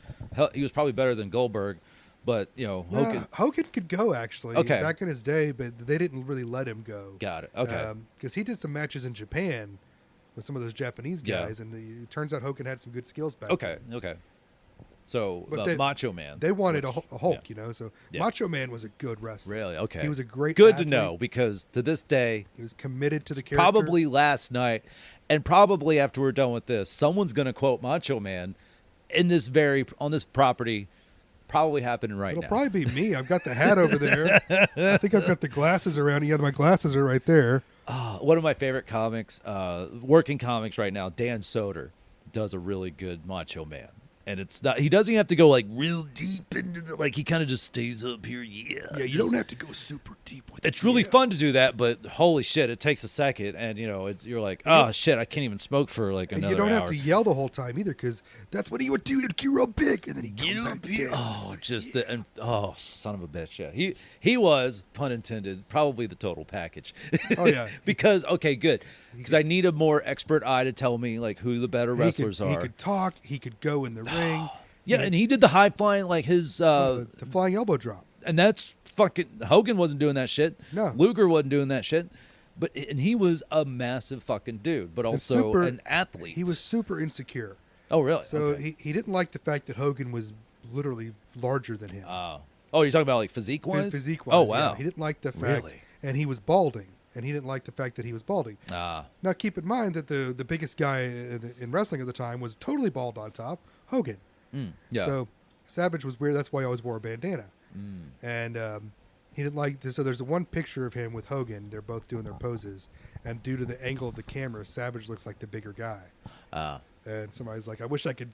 A: He was probably better than Goldberg, but,
B: Hogan could go, actually,
A: Okay.
B: back in his day, but they didn't really let him go.
A: Got it. Okay.
B: Because he did some matches in Japan with some of those Japanese guys, and it turns out Hogan had some good skills back then.
A: Okay. So,
B: But
A: Macho Man.
B: They wanted a Hulk,
A: yeah.
B: so
A: Yeah.
B: Macho Man was a good wrestler.
A: Really? Okay.
B: He was a great
A: Good
B: athlete.
A: to know, because to this day,
B: He was committed to the character.
A: probably last night, and probably after we're done with this, someone's going to quote Macho Man on this property. Probably happening right
B: It'll
A: now.
B: probably be me. I've got the hat over there. I think I've got the glasses around. Yeah, my glasses are right there.
A: One of my favorite comics, working comics right now, Dan Soder, does a really good Macho Man. And it's not, he doesn't have to go like real deep into the, like he kind of just stays up here.
B: Yeah, you don't have to go super deep with it.
A: It's really fun to do that, but holy shit, it takes a second, and you're like, oh shit, I can't even smoke for like
B: And
A: another
B: you don't
A: hour.
B: have to yell the whole time either, because that's what he would do. He'd get real big, and then he'd
A: Get
B: come
A: up
B: back
A: here.
B: down.
A: Son of a bitch. Yeah, he was, pun intended, probably the total package.
B: Oh, yeah.
A: Because good. Because I need a more expert eye to tell me like who the better wrestlers
B: He
A: are.
B: could talk. He could go in the ring.
A: Yeah, and he did the high flying, like his,
B: The flying elbow drop.
A: and that's fucking, Hogan wasn't doing that shit.
B: No.
A: Luger wasn't doing that shit. And he was a massive fucking dude, but also an athlete.
B: He was super insecure.
A: Oh, really?
B: So
A: Okay.
B: he didn't like the fact that Hogan was literally larger than him.
A: Oh, you're talking about like physique-wise?
B: Physique-wise.
A: Oh, wow.
B: Yeah. He didn't like the fact.
A: Really?
B: And he was balding. And he didn't like the fact that he was balding.
A: Ah.
B: Now, keep in mind that the biggest guy in wrestling at the time was totally bald on top, Hogan.
A: Yeah.
B: So Savage was weird. That's why he always wore a bandana. And he didn't like this. So there's one picture of him with Hogan. They're both doing their poses. And due to the angle of the camera, Savage looks like the bigger guy. And somebody's like, I wish I could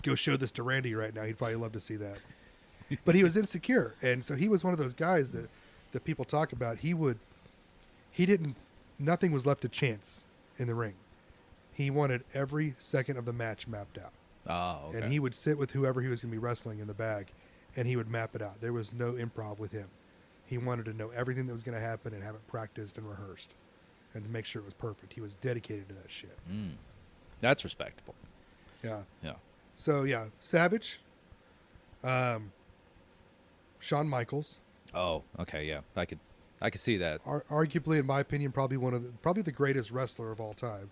B: go show this to Randy right now. He'd probably love to see that. But he was insecure. And so he was one of those guys that people talk about. Nothing was left to chance in the ring. He wanted every second of the match mapped out.
A: Oh, okay.
B: And he would sit with whoever he was going to be wrestling in the bag, and he would map it out. There was no improv with him. He wanted to know everything that was going to happen and have it practiced and rehearsed and to make sure it was perfect. He was dedicated to that shit.
A: That's respectable.
B: Yeah.
A: Yeah.
B: So, yeah, Savage, Shawn Michaels.
A: Oh, okay, yeah. I could see that.
B: Arguably, in my opinion, probably the greatest wrestler of all time,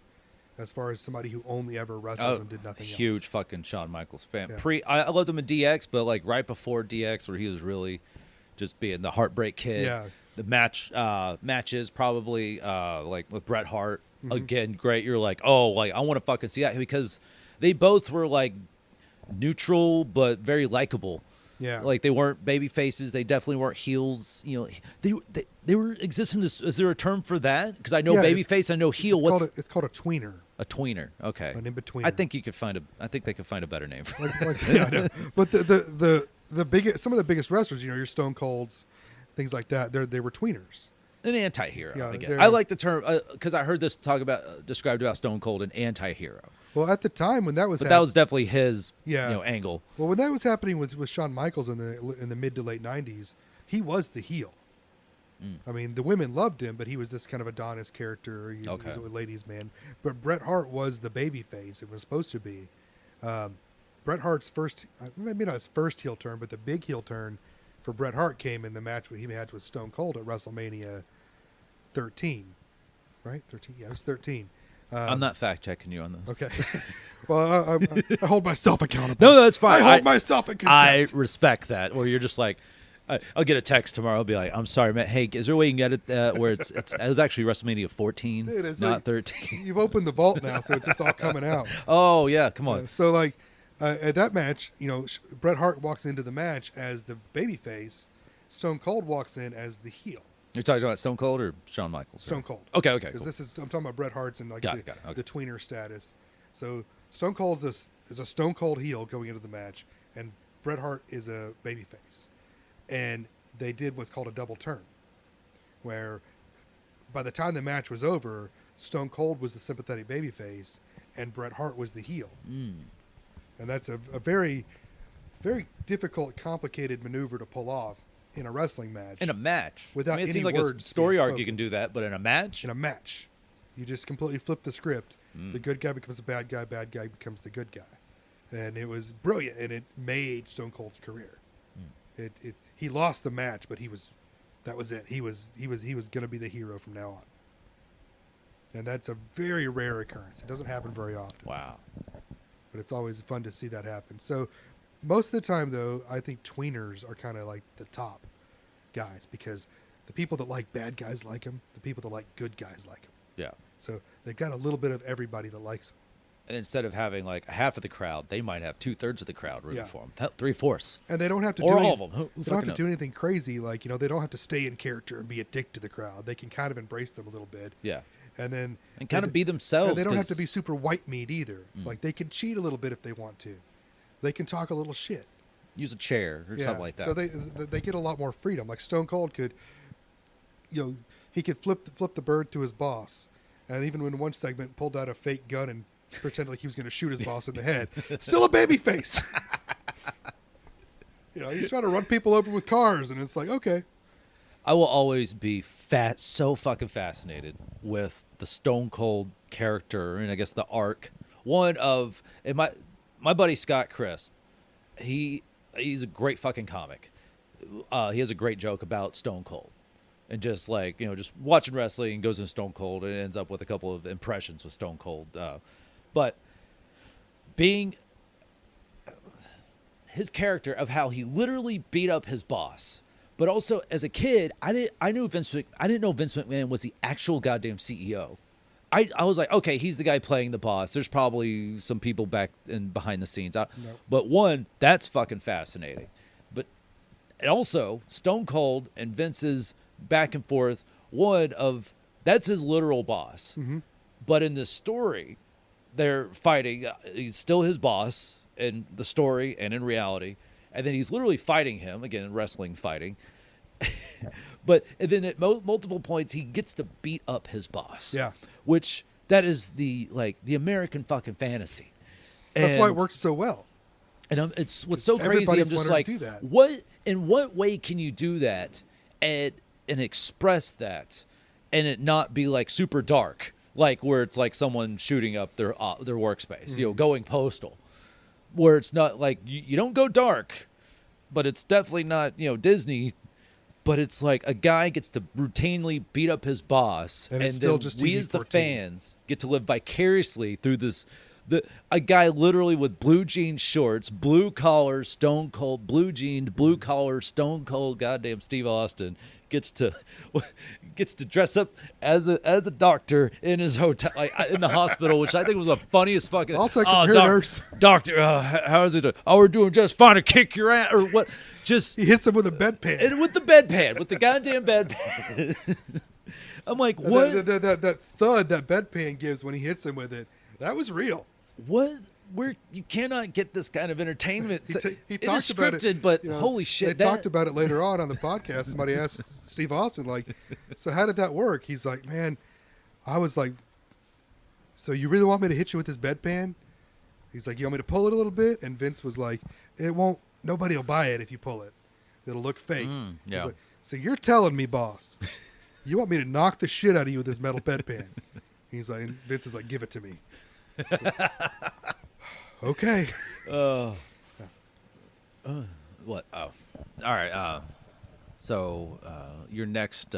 B: as far as somebody who only ever wrestled and did nothing else.
A: Huge fucking Shawn Michaels fan.
B: Yeah.
A: I loved him in DX, but like right before DX, where he was really just being the Heartbreak Kid.
B: Yeah.
A: The matches probably like with Bret Hart again. Great. You're like, oh, like I want to fucking see that, because they both were like neutral but very likable.
B: Yeah.
A: Like they weren't baby faces. They definitely weren't heels. They were existing. Is there a term for that? Because I know baby face, I know heel.
B: It's called a tweener.
A: A tweener? Okay.
B: An in-betweener.
A: I think they could find a better name for it.
B: Yeah, I know. But some of the biggest wrestlers, your Stone Colds, things like that, they were tweeners.
A: An anti-hero.
B: Yeah,
A: Again. I like the term because I heard this described about Stone Cold, an anti-hero.
B: Well, at the time when that was,
A: That was definitely his
B: Yeah.
A: angle.
B: Well, when that was happening with Shawn Michaels in the mid to late '90s, he was the heel. I mean, the women loved him, but he was this kind of Adonis character. He was a ladies' man. But Bret Hart was the baby face. It was supposed to be. Bret Hart's maybe not his first heel turn, but the big heel turn for Bret Hart came in the match he had with Stone Cold at WrestleMania 13. Right? 13? Yeah, it was 13.
A: I'm not fact checking you on this.
B: Okay. Well, I hold myself accountable.
A: No, that's fine.
B: I hold myself in
A: I
B: contempt.
A: respect that. Where you're just like, I'll get a text tomorrow. I'll be like, I'm sorry, man. Hey, is there a way you can get it where it was actually WrestleMania 14,
B: Dude, it's
A: not
B: like,
A: 13?
B: You've opened the vault now, so it's just all coming out.
A: Oh yeah, come on.
B: So like at that match, Bret Hart walks into the match as the babyface. Stone Cold walks in as the heel.
A: You're talking about Stone Cold or Shawn Michaels?
B: Stone Cold.
A: Okay.
B: Because
A: Cool.
B: I'm talking about Bret Hart's and like
A: Got it, okay.
B: the tweener status. So Stone Cold is a Stone Cold heel going into the match, and Bret Hart is a babyface, and they did what's called a double turn, where by the time the match was over, Stone Cold was the sympathetic babyface, and Bret Hart was the heel. And that's a very very difficult, complicated maneuver to pull off in a wrestling match.
A: In a match.
B: Without
A: I mean, it
B: any
A: seems like
B: words
A: a story
B: being
A: arc
B: spoken.
A: you can do that, but in a match?
B: In a match, you just completely flip the script. The good guy becomes a bad guy becomes the good guy. And it was brilliant, and it made Stone Cold's career. He lost the match, but that was it. He was going to be the hero from now on. And that's a very rare occurrence. It doesn't happen very often.
A: Wow.
B: But it's always fun to see that happen. So most of the time, though, I think tweeners are kind of like the top guys because the people that like bad guys like them. The people that like good guys like them.
A: Yeah.
B: So they've got a little bit of everybody that likes them.
A: And instead of having like half of the crowd, they might have 2/3 of the crowd rooting
B: Yeah.
A: for them. 3/4.
B: And they don't have to
A: Or
B: do
A: all of them. Who
B: They don't have
A: fucking
B: to
A: knows?
B: do anything crazy. Like, they don't have to stay in character and be a dick to the crowd. They can kind of embrace them a little bit.
A: Yeah.
B: And then
A: And kind of be themselves.
B: And they don't have
A: 'cause-
B: to be super white meat either. Like, they can cheat a little bit if they want to. They can talk a little shit.
A: use a chair or something like that.
B: So they get a lot more freedom. Like Stone Cold could, he could flip the bird to his boss, and even in one segment pulled out a fake gun and pretended like he was going to shoot his boss in the head. Still a baby face. He's trying to run people over with cars, and it's like, okay.
A: I will always be so fucking fascinated with the Stone Cold character and I guess the arc. And my buddy Scott Crisp, he's a great fucking comic. He has a great joke about Stone Cold. And just like, just watching wrestling and goes into Stone Cold and ends up with a couple of impressions with Stone Cold. But being his character of how he literally beat up his boss. But also as a kid, I didn't know Vince McMahon was the actual goddamn CEO. I was like, okay, he's the guy playing the boss. There's probably some people back in behind the scenes. But that's fucking fascinating. But and also Stone Cold and Vince's back and forth. That's his literal boss.
B: Mm-hmm.
A: But in this story, they're fighting. He's still his boss in the story and in reality. And then he's literally fighting him, again, wrestling fighting. And then at multiple points, he gets to beat up his boss.
B: Yeah.
A: Which, that is the American fucking fantasy.
B: That's why it works so well.
A: And it's what's so crazy,
B: Everybody's
A: I'm just
B: wanting
A: like,
B: to do that.
A: in what way can you do that and express that and it not be like super dark? Like where it's like someone shooting up their workspace, going postal. Where it's not like you don't go dark, but it's definitely not Disney, but it's like a guy gets to routinely beat up his boss,
B: and it's still
A: then
B: just
A: we
B: TV
A: as the
B: 14.
A: fans get to live vicariously through this. A guy literally with blue jean shorts, blue collar, Stone Cold, blue jean, blue collar, Stone Cold, goddamn Steve Austin gets to dress up as a doctor in his hotel, in the hospital, which I think was the funniest fucking.
B: I'll take him here, nurse.
A: Doctor, how's it doing? Oh, we're doing just fine to kick your ass or what? Just
B: He hits him with a bedpan.
A: and with the bedpan, with the goddamn bedpan. I'm like, what?
B: That thud that bedpan gives when he hits him with it, that was real.
A: What? Where you cannot get this kind of entertainment.
B: He
A: It
B: talked
A: is
B: about
A: scripted,
B: it,
A: but holy shit!
B: They talked about it later on the podcast. Somebody asked Steve Austin, like, so how did that work? He's like, man, I was like, so you really want me to hit you with this bedpan? He's like, you want me to pull it a little bit? And Vince was like, it won't, nobody will buy it if you pull it. It'll look fake. He's
A: yeah.
B: like, so you're telling me, boss, you want me to knock the shit out of you with this metal bedpan? He's like, and Vince is like, give it to me. Okay.
A: What? Oh, all right. So your next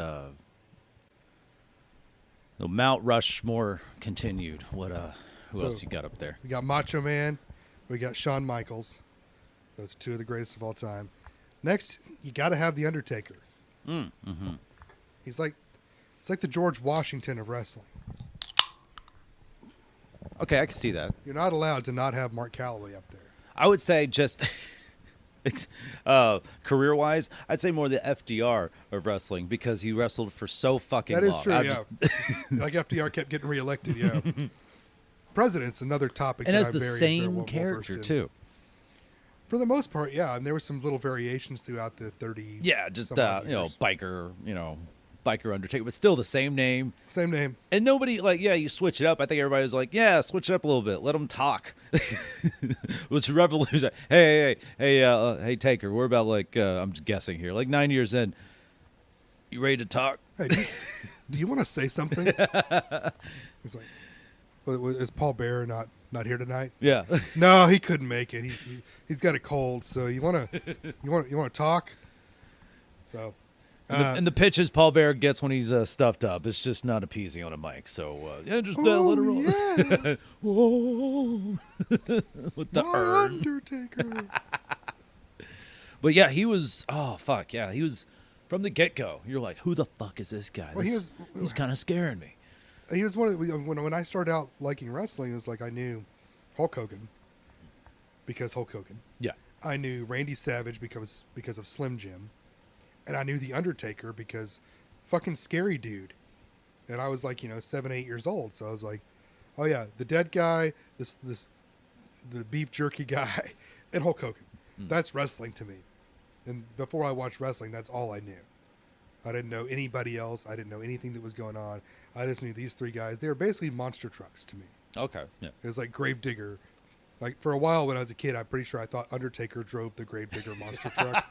A: Mount Rushmore continued. What? Who else you got up there?
B: We got Macho Man. We got Shawn Michaels. Those are two of the greatest of all time. Next, you got to have the Undertaker.
A: Mm-hmm.
B: It's like the George Washington of wrestling.
A: Okay, I can see that.
B: You're not allowed to not have Mark Calloway up there.
A: I would say just career-wise, I'd say more the FDR of wrestling because he wrestled for so fucking long.
B: That is true,
A: I've
B: yeah.
A: just-
B: Like FDR kept getting reelected, yeah. President's another topic
A: and
B: that
A: has
B: I'm
A: the
B: very
A: same
B: well
A: character
B: versed in.
A: too.
B: For the most part, yeah. And there were some little variations throughout the 30.
A: Yeah, just
B: some odd years.
A: biker, Biker Undertaker, but still the same name.
B: Same name.
A: And nobody, like, yeah, you switch it up. I think everybody was like, yeah, switch it up a little bit. Let them talk. Which revolution. Hey, Taker, we're about, like, I'm just guessing here, like 9 years in. You ready to talk?
B: Hey, do you want to say something? He's like, well, is Paul Bearer not here tonight?
A: Yeah.
B: No, he couldn't make it. He's got a cold. So you want to talk? So.
A: And the pitches Paul Bearer gets when he's stuffed up, it's just not appeasing on a mic. So, just let it roll.
B: Yes.
A: Whoa. With the
B: My
A: urn.
B: Undertaker.
A: But yeah, he was, he was from the get-go. You're like, who the fuck is this guy?
B: Well,
A: He's kind of scaring me.
B: He was one of when I started out liking wrestling, it was like I knew Hulk Hogan because Hulk Hogan.
A: Yeah.
B: I knew Randy Savage because of Slim Jim. And I knew The Undertaker because fucking scary dude. And I was like, 7, 8 years old. So I was like, oh yeah, the dead guy, the beef jerky guy, and Hulk Hogan. That's wrestling to me. And before I watched wrestling, that's all I knew. I didn't know anybody else. I didn't know anything that was going on. I just knew these three guys. They were basically monster trucks to me.
A: Okay. Yeah.
B: It was like Gravedigger. Like for a while when I was a kid, I'm pretty sure I thought Undertaker drove the Gravedigger monster truck.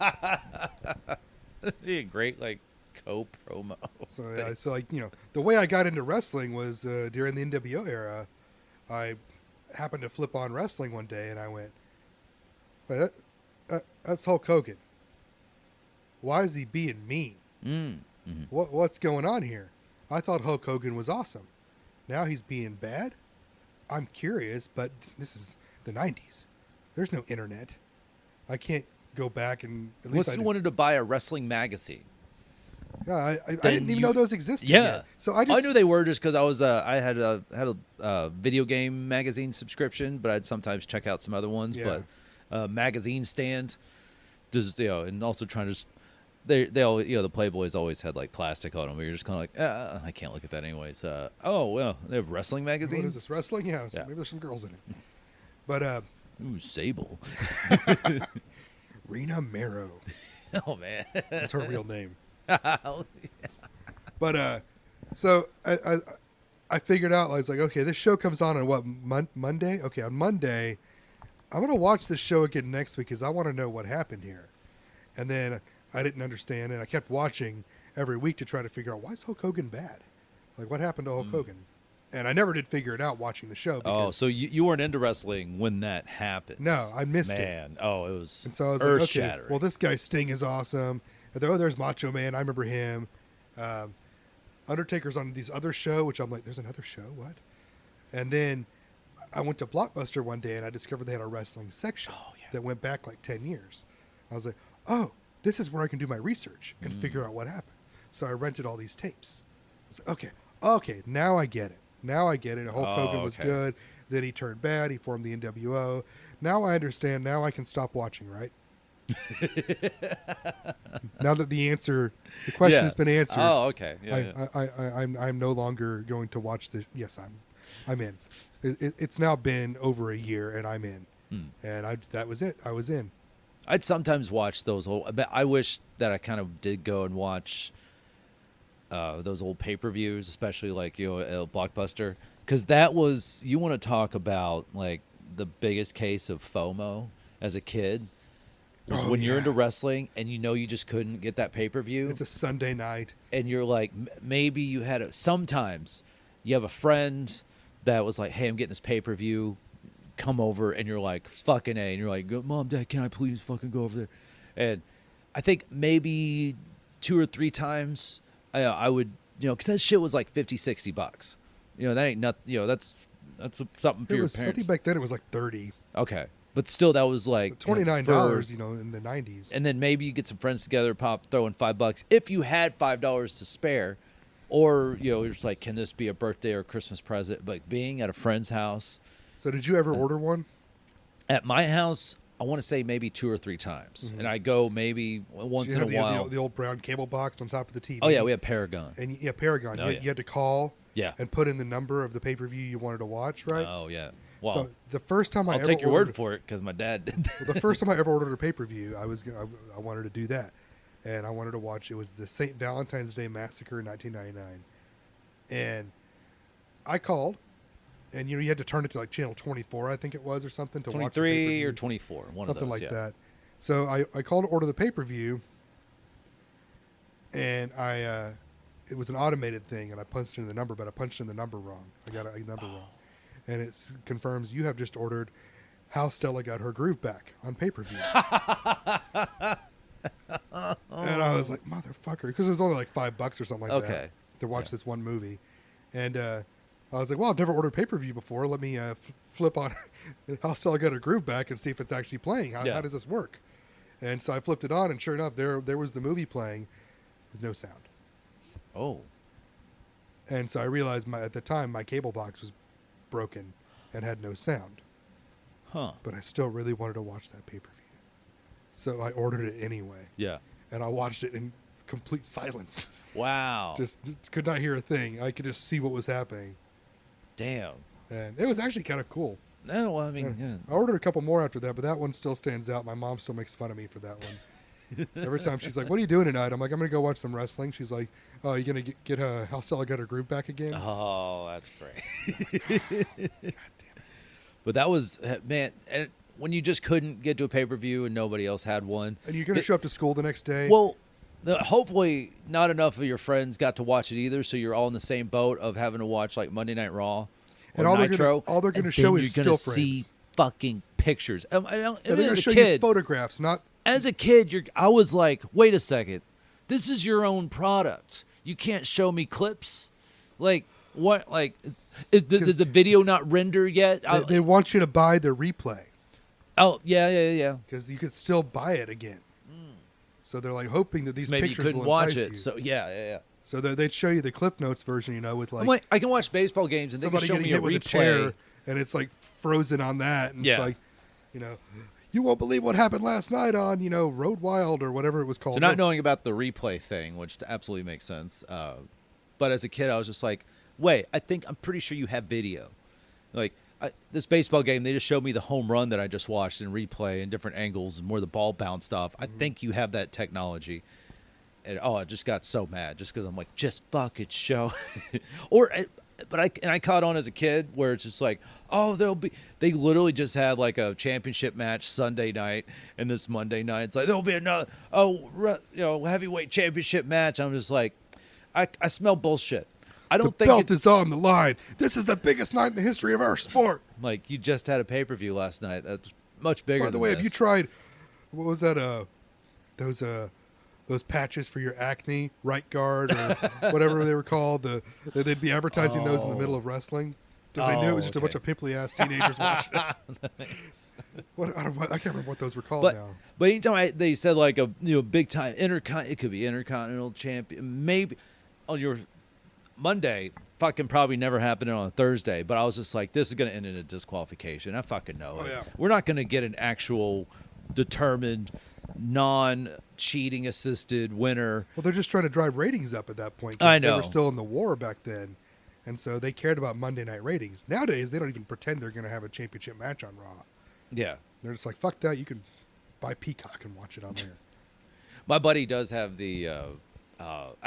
A: Great, like, co-promo.
B: So, the way I got into wrestling was during the NWO era. I happened to flip on wrestling one day, and I went, "Wait, that's Hulk Hogan. Why is he being mean?
A: Mm-hmm.
B: What's going on here? I thought Hulk Hogan was awesome. Now he's being bad? I'm curious, but this is the 90s. There's no internet. I can't go back and at least
A: Unless you wanted to buy a wrestling magazine.
B: Yeah, I didn't even know those existed.
A: Yeah,
B: yet. So I
A: knew they were just because I was I had a video game magazine subscription, but I'd sometimes check out some other ones.
B: Yeah.
A: But magazine stand, just and also trying to. They all the Playboys always had like plastic on them. Where you're just kind of like I can't look at that anyways. Oh well, they have wrestling magazines.
B: What is this, wrestling? Yeah, so maybe there's some girls in it. But
A: ooh, Sable.
B: Rena Marrow.
A: Oh man,
B: that's her real name.
A: Oh, yeah.
B: But so I figured out, I was like, okay, this show comes on what, Monday? Okay, on Monday, I'm gonna watch this show again next week because I want to know what happened here. And then I didn't understand, and I kept watching every week to try to figure out, why is Hulk Hogan bad? Like, what happened to Hulk Hogan? And I never did figure it out watching the show. Because,
A: so you weren't into wrestling when that happened?
B: No, I missed it.
A: Man, oh, it was
B: and so I was
A: earth-shattering.
B: like, okay, well, this guy Sting is awesome. And there's Macho Man. I remember him. Undertaker's on these other show, which I'm like, there's another show? What? And then I went to Blockbuster one day, and I discovered they had a wrestling section that went back like 10 years. I was like, oh, this is where I can do my research and figure out what happened. So I rented all these tapes. I was like, okay, now I get it. Hulk Hogan was good. Then he turned bad. He formed the NWO. Now I understand. Now I can stop watching, right? Now that the question has been answered.
A: Oh, okay. Yeah,
B: I'm no longer going to watch the. Yes, I'm in. It's now been over a year, and I'm in. And that was it. I was in.
A: I'd sometimes watch those old. I wish that I kind of did go and watch those old pay-per-views, especially like Blockbuster, because that was, you want to talk about like the biggest case of FOMO as a kid. When you're into wrestling and you just couldn't get that pay-per-view.
B: It's a Sunday night.
A: And you're like, maybe you had sometimes you have a friend that was like, hey, I'm getting this pay-per-view, come over, and you're like, fucking A, and you're like, Mom, Dad, can I please fucking go over there? And I think maybe 2 or 3 times I would, because that shit was like $50-$60. That ain't nothing. That's something for your parents.
B: I think back then it was like 30.
A: Okay. But still, that was like
B: $29, in the 90s.
A: And then maybe you get some friends together, throw in $5 if you had $5 to spare, or you're just like, can this be a birthday or Christmas present? But being at a friend's house.
B: So did you ever order one?
A: At my house, I want to say maybe 2 or 3 times, and I go maybe once in a while.
B: The old brown cable box on top of the TV.
A: Oh yeah, we had Paragon.
B: And Paragon. You had to call.
A: Yeah.
B: And put in the number of the pay-per-view you wanted to watch, right?
A: Oh yeah. Well,
B: so the first time
A: I'll take your word for it because my dad did.
B: The first time I ever ordered a pay-per-view, I wanted to do that. and I wanted to watch. It was the St. Valentine's Day Massacre in 1999, and I called, and you had to turn it to like channel 24, I think it was, or something, to watch the
A: 23
B: pay-per-view.
A: or 24, one
B: Something
A: of those,
B: like
A: yeah.
B: that. So I called to order the pay-per-view, and it was an automated thing, and I punched in the number, but I punched in the number wrong. I got a number wrong. And it confirms you have just ordered How Stella Got Her Groove Back on pay-per-view. And I was like, motherfucker, because it was only like $5 or something like that to watch this one movie. And I was like, well, I've never ordered pay-per-view before. Let me flip on How Stella Got Her Groove Back and see if it's actually playing. How does this work? And so I flipped it on, and sure enough, there was the movie playing with no sound.
A: Oh.
B: And so I realized at the time my cable box was broken and had no sound.
A: Huh.
B: But I still really wanted to watch that pay-per-view. So I ordered it anyway.
A: Yeah.
B: And I watched it in complete silence.
A: Wow.
B: Just could not hear a thing. I could just see what was happening.
A: Damn.
B: And it was actually kind of cool.
A: No, well, I mean, yeah.
B: I ordered a couple more after that, but that one still stands out. My mom still makes fun of me for that one. Every time she's like, what are you doing tonight? I'm like, I'm going to go watch some wrestling. She's like, oh, you going to get How Stella Got Her Groove Back again?
A: Oh, that's great.
B: God damn it.
A: But that was, man, and when you just couldn't get to a pay-per-view and nobody else had one.
B: And you're going to show up to school the next day?
A: Well, hopefully not enough of your friends got to watch it either, so you're all in the same boat of having to watch like Monday Night Raw or
B: and all
A: Nitro.
B: they're going to show is
A: you're
B: still
A: gonna
B: frames.
A: see fucking pictures.
B: They're going to
A: As a
B: show you
A: kid,
B: photographs, not...
A: as a kid, I was like, wait a second, this is your own product. You can't show me clips. Like what? Like, does the video not render yet?
B: They want you to buy the replay.
A: Oh yeah.
B: Because you could still buy it again. So they're like hoping that these
A: Maybe you
B: pictures
A: couldn't
B: will
A: watch
B: entice
A: it.
B: you.
A: So yeah.
B: So they'd show you the Cliff Notes version, with like
A: I'm like, I can watch baseball games and they can
B: somebody
A: show
B: getting
A: me a
B: hit with a
A: replay.
B: chair, and it's like frozen on that, and it's like, you won't believe what happened last night on Road Wild or whatever it was called.
A: So not knowing about the replay thing, which absolutely makes sense. But as a kid, I was just like, wait, I'm pretty sure you have video. Like this baseball game, they just showed me the home run that I just watched in replay and different angles and where the ball bounced off. I think you have that technology. And I just got so mad just because I'm like, just fucking show. But I caught on as a kid where it's just like, oh, they literally just had like a championship match Sunday night, and this Monday night it's like there'll be another heavyweight championship match. I'm just like, I smell bullshit. I don't
B: the
A: think
B: belt is on the line. This is the biggest night in the history of our sport.
A: Like, you just had a pay-per-view last night. That's much bigger.
B: By the way, have you tried? What was that? Those patches for your acne, Right Guard, or whatever they were called. They'd be advertising those in the middle of wrestling because they knew it was just a bunch of pimply ass teenagers watching it. Nice. I can't remember what those were called now.
A: But anytime they said like a big time it could be Intercontinental Champion, maybe on your Monday. Fucking probably never happened on a Thursday, but I was just like, this is going to end in a disqualification. I fucking know it.
B: Yeah.
A: We're not going to get an actual determined non-cheating assisted winner.
B: Well, they're just trying to drive ratings up at that point.
A: I know.
B: They were still in the war back then, and so they cared about Monday night ratings. Nowadays, they don't even pretend they're going to have a championship match on Raw.
A: Yeah.
B: They're just like, fuck that. You can buy Peacock and watch it on there.
A: My buddy does have the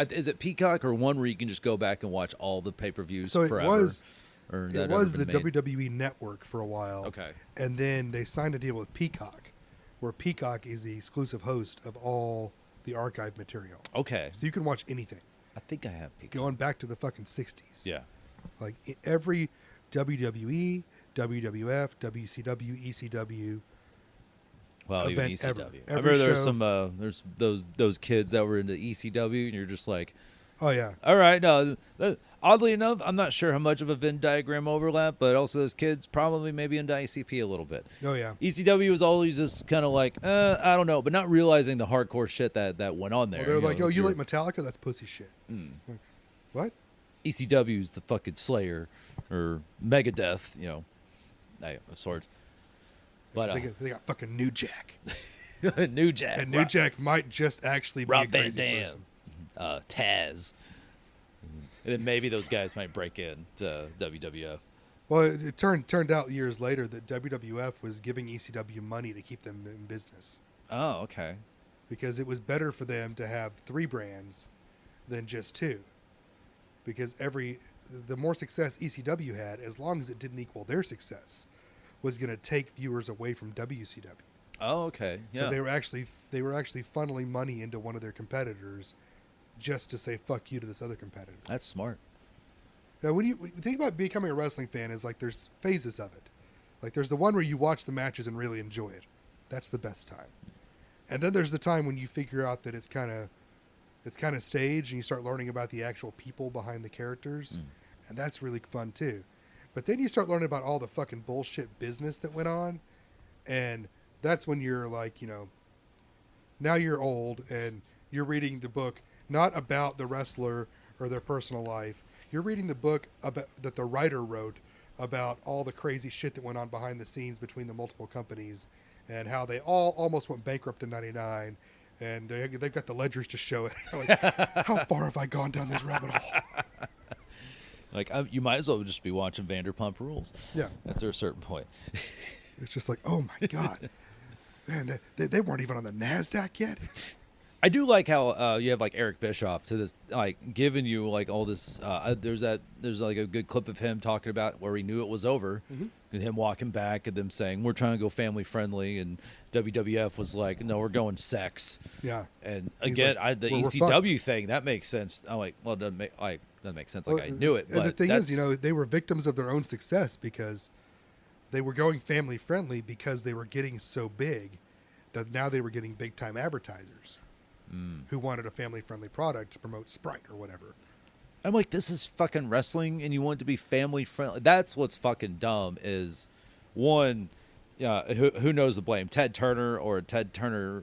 A: is it Peacock or one where you can just go back and watch all the pay-per-views
B: So
A: forever?
B: it was the WWE Network for a while.
A: Okay.
B: And then they signed a deal with Peacock, where Peacock is the exclusive host of all the archive material.
A: Okay.
B: So you can watch anything.
A: I think I have Peacock.
B: Going back to the fucking 60s.
A: Yeah.
B: Like every WWE, WWF, WCW, ECW.
A: Well, even
B: event
A: ECW.
B: ever.
A: I remember there was
B: show.
A: there's those kids that were into ECW, and you're just like,
B: Oh, yeah.
A: all right, no. Oddly enough, I'm not sure how much of a Venn diagram overlap, but also those kids probably maybe into ICP a little bit.
B: Oh, yeah.
A: ECW was always just kind of like, I don't know, but not realizing the hardcore shit that went on there.
B: Well, they're like, oh, you like Metallica? That's pussy shit. Like, what?
A: ECW's the fucking Slayer or Megadeth, of sorts. But
B: They got fucking New Jack.
A: New Jack,
B: And New Jack might just actually be
A: Rob
B: a
A: Van
B: crazy
A: Dam,
B: person.
A: Taz, and then maybe those guys might break in to WWF.
B: Well, it turned out years later that WWF was giving ECW money to keep them in business.
A: Oh, okay.
B: because it was better for them to have 3 brands than just 2. Because the more success ECW had, as long as it didn't equal their success, was going to take viewers away from WCW.
A: Oh, okay. Yeah.
B: So they were actually funneling money into one of their competitors just to say fuck you to this other competitor.
A: That's smart.
B: Now, when you think about becoming a wrestling fan, is like there's phases of it. Like there's the one where you watch the matches and really enjoy it. That's the best time. And then there's the time when you figure out that it's kind of staged and you start learning about the actual people behind the characters. And that's really fun too. But then you start learning about all the fucking bullshit business that went on. And that's when you're like, now you're old and you're reading the book not about the wrestler or their personal life. You're reading the book that the writer wrote about all the crazy shit that went on behind the scenes between the multiple companies and how they all almost went bankrupt in 99. And they've got the ledgers to show it. Like, how far have I gone down this rabbit hole?
A: Like, you might as well just be watching Vanderpump Rules.
B: Yeah.
A: After a certain point.
B: It's just like, oh my God. Man, they weren't even on the NASDAQ yet.
A: I do like how you have like Eric Bischoff to this, like giving you like all this. There's like a good clip of him talking about where he knew it was over, and him walking back and them saying we're trying to go family friendly, and WWF was like, no, we're going sex.
B: Yeah.
A: And
B: He's
A: again,
B: like,
A: the
B: we're
A: ECW thing that makes sense. I'm like, well, it doesn't make sense. Like I knew it.
B: And
A: But
B: the thing is, they were victims of their own success because they were going family friendly because they were getting so big that now they were getting big time advertisers who wanted a family friendly product to promote Sprite or whatever.
A: I'm like, this is fucking wrestling, and you want it to be family friendly. That's what's fucking dumb. Is one, who knows the blame? Ted Turner or Ted Turner,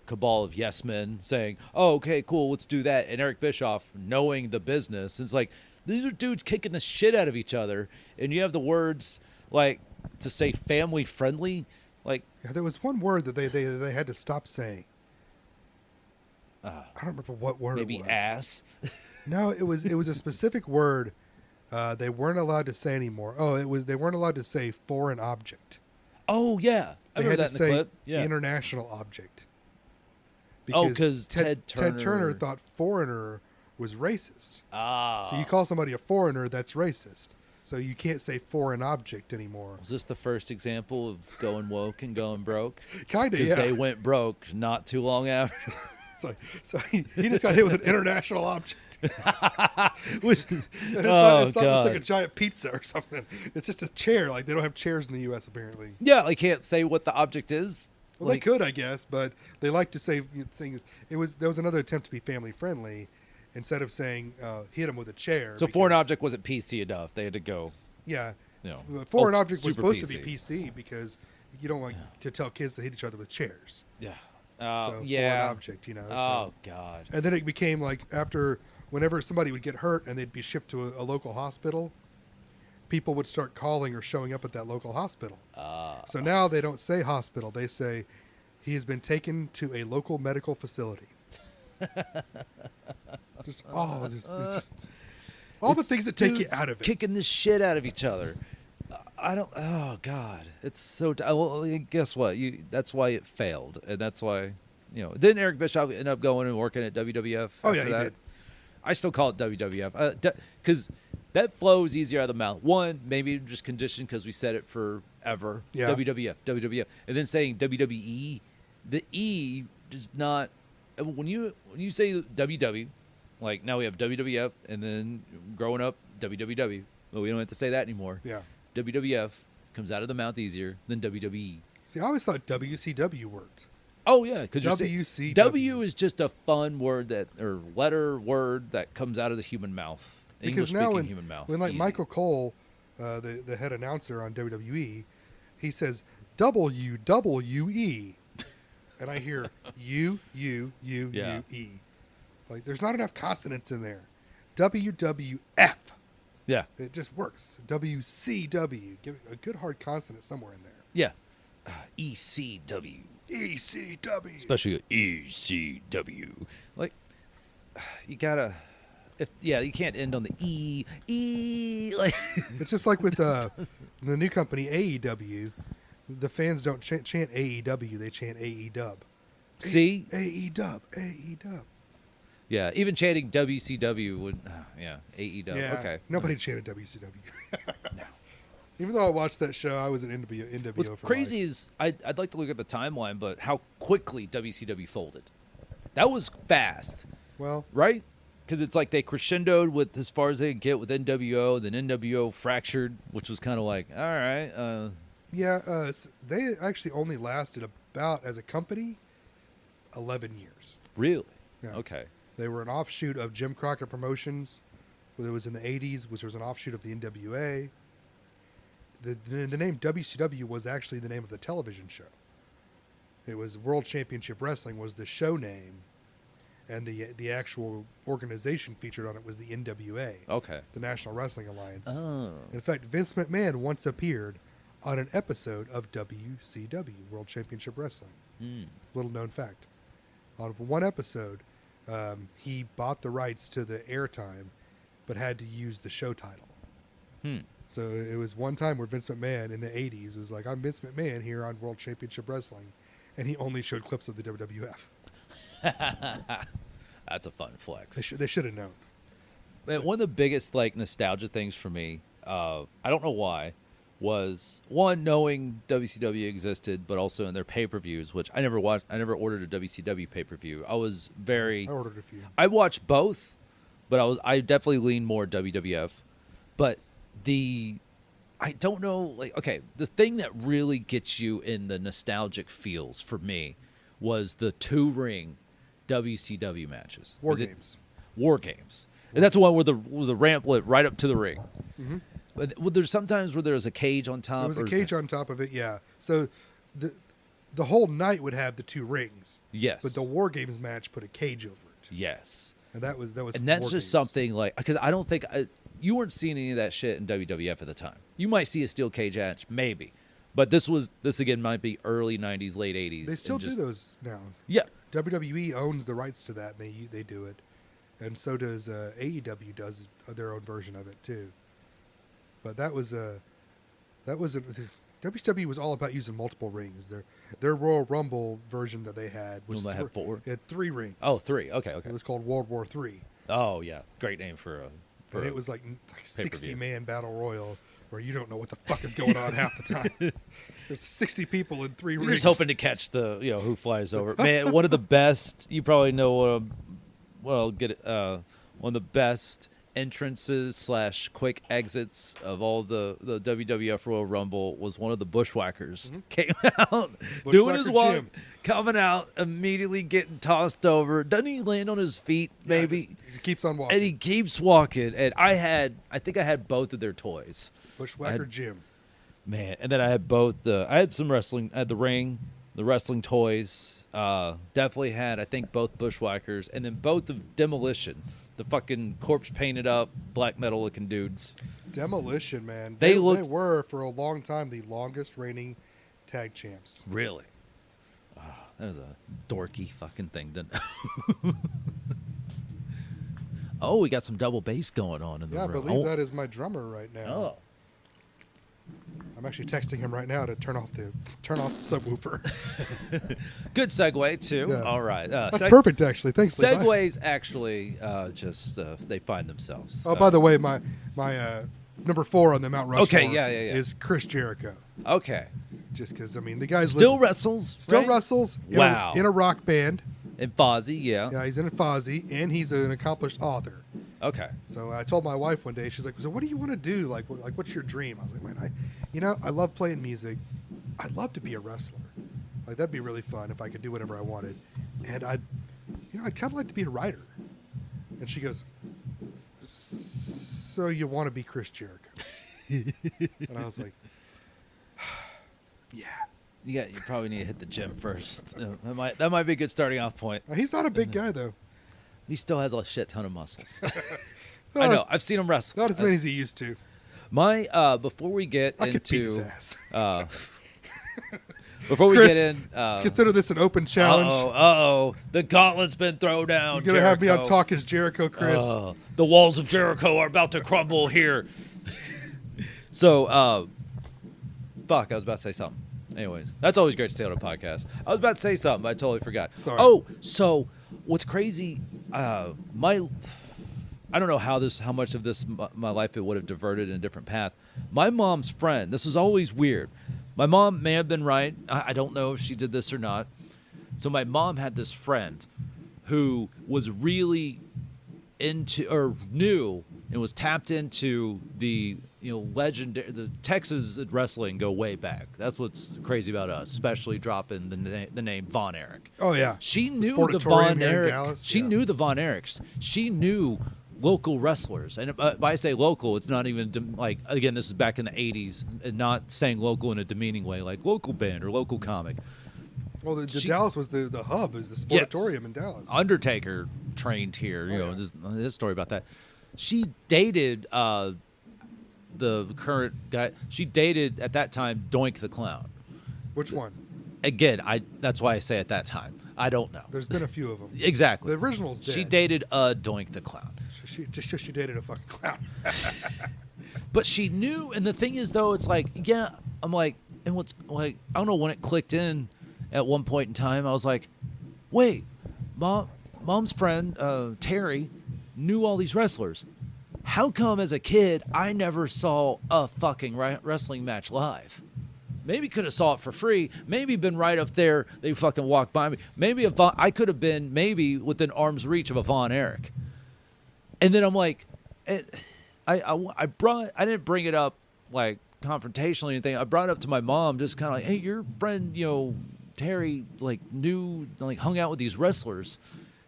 A: cabal of yes men saying, "Oh, okay, cool, let's do that," and Eric Bischoff knowing the business. It's like these are dudes kicking the shit out of each other, and you have the words like to say family friendly. Like,
B: yeah, there was one word that they had to stop saying. I don't remember what word
A: maybe
B: it was.
A: ass.
B: No, it was a specific word they weren't allowed to say anymore. Oh, they weren't allowed to say foreign object.
A: Oh yeah, I
B: They
A: remember
B: had
A: that
B: to
A: in
B: say
A: the clip. Yeah.
B: international object.
A: Because
B: Ted
A: Turner
B: Turner thought foreigner was racist.
A: Ah.
B: So you call somebody a foreigner, that's racist. So you can't say foreign object anymore.
A: Was this the first example of going woke and going broke?
B: Kind of,
A: Because
B: yeah.
A: they went broke not too long after.
B: It's like, so he just got hit with an international object.
A: Which,
B: And it's
A: oh,
B: not
A: God.
B: just like a giant pizza or something. It's just a chair. Like they don't have chairs in the U.S. apparently.
A: Yeah, I can't say what the object is.
B: Well, they could, I guess, but they like to say things. There was another attempt to be family friendly, instead of saying hit him with a chair.
A: So foreign object wasn't PC enough. They had to go.
B: Yeah,
A: Oh,
B: foreign object was
A: super
B: supposed to be PC because you don't want to tell kids to hit each other with chairs.
A: Yeah.
B: So
A: Yeah.
B: foreign object,
A: Oh God.
B: And then it became like whenever somebody would get hurt and they'd be shipped to a local hospital, people would start calling or showing up at that local hospital. So now they don't say hospital; they say he has been taken to a local medical facility. Just all the things that take you out of it.
A: Kicking the shit out of each other. I don't. Oh God, it's so. Well, guess what? That's why it failed, and that's why Didn't Eric Bischoff end up going and working at WWF?
B: Oh yeah,
A: after
B: he
A: that?
B: did.
A: I still call it WWF because that flows easier out of the mouth. One, maybe just conditioned because we said it forever.
B: Yeah.
A: WWF, and then saying WWE, the E does not. When you say WW, like now we have WWF, and then growing up WWW. Well, we don't have to say that anymore.
B: Yeah.
A: WWF comes out of the mouth easier than WWE.
B: See, I always thought WCW worked.
A: Oh yeah, because
B: WCW.
A: W is just a fun word word that comes out of the human mouth.
B: Because now
A: human mouth.
B: when like
A: Easy.
B: Michael Cole, the head announcer on WWE, he says WWE, and I hear U.
A: Yeah.
B: Like there's not enough consonants in there. WWF.
A: Yeah.
B: It just works. WCW. Give it a good hard consonant somewhere in there.
A: Yeah. ECW.
B: ECW.
A: Especially ECW. Like, you gotta. You can't end on the E. Like,
B: It's just like with the new company AEW. The fans don't chant AEW; they chant AE Dub.
A: See?
B: AEW, AEW.
A: Yeah, even chanting WCW would, yeah, AEW.
B: Yeah,
A: Okay.
B: nobody chanted WCW.
A: No.
B: Even though I watched that show, I was an NWO
A: What's
B: for
A: crazy
B: life.
A: is I'd like to look at the timeline, but how quickly WCW folded. That was fast,
B: Well,
A: right? Because it's like they crescendoed with as far as they could get with NWO, then NWO fractured, which was kind of like, all right.
B: yeah, they actually only lasted about, as a company, 11 years.
A: Really?
B: Yeah.
A: Okay.
B: They were an offshoot of Jim Crockett Promotions, where it was in the 80s, which was an offshoot of the NWA. The name WCW was actually the name of the television show. It was World Championship Wrestling was the show name, and the actual organization featured on it was the NWA,
A: Okay.
B: the National Wrestling Alliance.
A: Oh.
B: In fact, Vince McMahon once appeared on an episode of WCW, World Championship Wrestling. Little known fact. On one episode, he bought the rights to the airtime, but had to use the show title. So it was one time where Vince McMahon in the 80s was like, I'm Vince McMahon here on World Championship Wrestling. And he only showed clips of the WWF.
A: That's a fun flex.
B: They should have known.
A: Man, one of the biggest like nostalgia things for me, I don't know why, was one, knowing WCW existed, but also in their pay-per-views, which I never watched. I never ordered a WCW pay-per-view. I was very.
B: I ordered a few.
A: I watched both, but I definitely leaned more WWF. But I don't know, like, okay, the thing that really gets you in the nostalgic feels for me was the 2-ring WCW matches.
B: War Games.
A: War Games. And that's the one where the ramp went right up to the ring.
B: Mm-hmm.
A: But there's sometimes where there's a cage on top.
B: There was a cage on top of it, yeah. So the whole night would have the 2 rings.
A: Yes.
B: But the War Games match put a cage over it.
A: Yes.
B: And that was
A: and that's
B: War
A: just
B: Games.
A: something like, because I don't think you weren't seeing any of that shit in WWF at the time. You might see a steel cage match, maybe, but this again might be early '90s, late '80s.
B: They still do those now.
A: Yeah,
B: WWE owns the rights to that. And they do it, and so does AEW does their own version of it too. But that was WCW was all about using multiple rings. Their Royal Rumble version that they had was
A: had 4.
B: It had 3 rings.
A: Oh, 3. Okay.
B: It was called World War III.
A: Oh yeah, great name for a.
B: And it was like
A: pay-per-view.
B: 60-man battle royal where you don't know what the fuck is going on half the time. There's 60 people in 3 rings.
A: You're just hoping to catch the who flies over. Man, one of the best. You probably know what I'll get. One of the best entrances / quick exits of all the WWF Royal Rumble was one of the Bushwhackers came out doing his walk,
B: Jim.
A: coming out, immediately getting tossed over. Doesn't he land on his feet? Maybe
B: He keeps on walking.
A: and he keeps walking. And I think I had both of their toys.
B: Bushwhacker Jim.
A: Man, and then I had both. I had some wrestling. I had the ring, the wrestling toys. Definitely had, I think, both Bushwhackers, and then both of Demolition, the fucking corpse painted up black metal looking dudes.
B: Demolition, man.
A: They
B: were for a long time the longest reigning tag champs.
A: Really? That is a dorky fucking thing. Oh, we got some double bass going on in the
B: Yeah, I
A: room.
B: believe that is my drummer right now.
A: Oh.
B: I'm actually texting him right now to turn off the subwoofer.
A: Good segue too.
B: Yeah.
A: All right.
B: That's perfect, actually. Thanks. Levi.
A: Segues actually just they find themselves.
B: Oh, by the way, my number 4 on the Mount Rushmore
A: yeah.
B: is Chris Jericho.
A: Okay.
B: Just because, I mean, the guy's
A: Still wrestles. Right?
B: wrestles.
A: Wow.
B: In a rock band.
A: And Fozzy, yeah.
B: Yeah, he's in a Fozzy, and he's an accomplished author.
A: Okay.
B: So I told my wife one day, she's like, "So what do you want to do? Like what's your dream?" I was like, "Man, I love playing music. I'd love to be a wrestler. Like that'd be really fun if I could do whatever I wanted. And I'd kind of like to be a writer." And she goes, "So you want to be Chris Jericho?" And I was like, "Yeah."
A: You probably need to hit the gym first. That might be a good starting off point.
B: He's not a big guy though.
A: He still has a shit ton of muscles. I know. I've seen him wrestle.
B: Not as many as he used to.
A: Before we get
B: I could beat his
A: into
B: ass.
A: before we
B: Chris,
A: get in,
B: consider this an open challenge.
A: Uh-oh. The gauntlet's been thrown down.
B: You're gonna have me on Talk as Jericho, Chris.
A: The walls of Jericho are about to crumble here. So, fuck, I was about to say something. Anyways, that's always great to say on a podcast. I was about to say something, but I totally forgot.
B: Sorry.
A: Oh, so what's crazy? I don't know how much of this my life it would have diverted in a different path. My mom's friend. This was always weird. My mom may have been right. I don't know if she did this or not. So my mom had this friend who was really into or knew and was tapped into the legendary the Texas wrestling go way back. That's what's crazy about us, especially dropping the name Von Erich.
B: Oh yeah,
A: She knew the
B: Sportatorium
A: Von
B: here in
A: Erich.
B: Dallas,
A: She
B: yeah.
A: knew the Von Erichs. She knew local wrestlers, and by I say local, it's not even like again. This is back in the '80s, and not saying local in a demeaning way, like local band or local comic.
B: Well, the Dallas was the hub, is the Sportatorium in Dallas.
A: Undertaker trained here. Just his story about that. She dated the current guy. She dated at that time Doink the Clown.
B: Which one?
A: Again, that's why I say at that time. I don't know.
B: There's been a few of them.
A: Exactly.
B: The original's dead.
A: She dated Doink the Clown.
B: She dated a fucking clown.
A: But she knew, and the thing is, though, it's like, yeah, I'm like, and what's like, I don't know when it clicked in at one point in time. I was like, wait, mom's friend, Terry, knew all these wrestlers. How come as a kid I never saw a fucking wrestling match live? Maybe could have saw it for free. Maybe been right up there. They fucking walked by me. Maybe I could have been maybe within arm's reach of a Von Erich. And then I'm like, I didn't bring it up like confrontationally or anything. I brought it up to my mom, just kind of like, hey, your friend, Terry, like hung out with these wrestlers.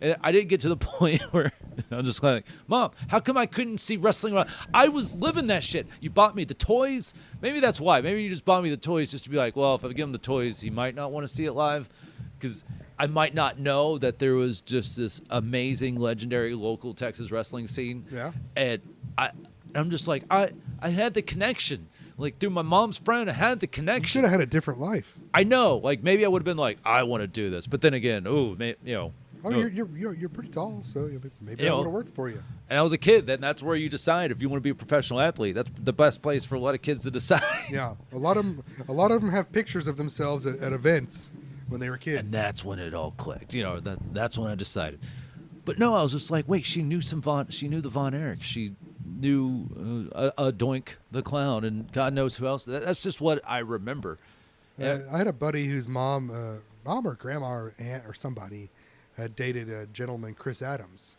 A: And I didn't get to the point where I'm just like, Mom, how come I couldn't see wrestling? I was living that shit. You bought me the toys. Maybe that's why. Maybe you just bought me the toys just to be like, well, if I give him the toys, he might not want to see it live. Because I might not know that there was just this amazing, legendary local Texas wrestling scene.
B: Yeah.
A: And I'm just like, I had the connection. Like, through my mom's friend, I had the
B: You
A: connection.
B: should have had a different life.
A: I know. Like, maybe I would have been like, I want to do this. But then again,
B: Oh, you're pretty tall, so maybe that would have worked for you.
A: And I was a kid, then that's where you decide if you want to be a professional athlete. That's the best place for a lot of kids to decide.
B: Yeah, a lot of them have pictures of themselves at events when they were kids.
A: And that's when it all clicked. That's when I decided. But no, I was just like, wait, she knew the Von Erich. She knew a Doink the Clown, and God knows who else. That's just what I remember.
B: I had a buddy whose mom or grandma or aunt or somebody had dated a gentleman, Chris Adams.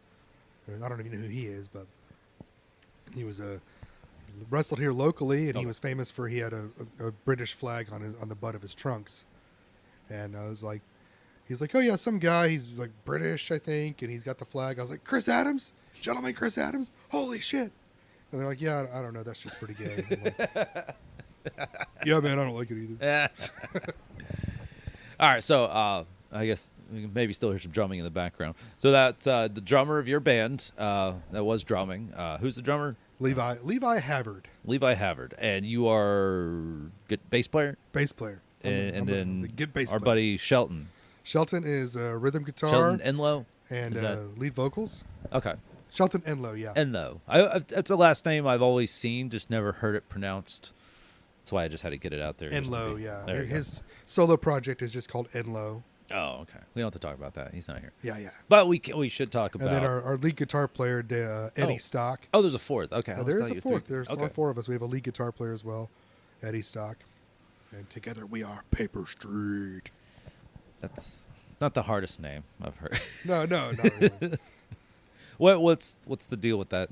B: I don't even know who he is, but he was wrestled here locally, and he was famous for he had a British flag on the butt of his trunks. And I was like, he's like, oh yeah, some guy, he's like British, I think, and he's got the flag. I was like, Chris Adams, gentleman, Chris Adams, holy shit! And they're like, yeah, I don't know, that's just pretty gay. I'm like, yeah, man, I don't like it either.
A: All right, so I guess we can maybe still hear some drumming in the background. So that's the drummer of your band that was drumming. Who's the drummer?
B: Levi Havard.
A: Levi Havard. And you are good bass player?
B: Bass player.
A: And then
B: the good bass
A: our
B: player.
A: buddy Shelton.
B: Shelton is rhythm guitar.
A: Shelton Enlow?
B: And lead vocals.
A: Okay.
B: Shelton Enlow, yeah.
A: Enlow. That's a last name I've always seen, just never heard it pronounced. That's why I just had to get it out there.
B: Enlow, yeah. His solo project is just called Enlow.
A: Oh, okay. We don't have to talk about that. He's not here.
B: Yeah, yeah.
A: But we should talk about.
B: And then our lead guitar player, Eddie Stock.
A: Oh, there's a fourth. Okay.
B: There is a fourth. There's four of us. We have a lead guitar player as well, Eddie Stock. And together we are Paper Street.
A: That's not the hardest name I've heard.
B: No, not really.
A: What's the deal with that?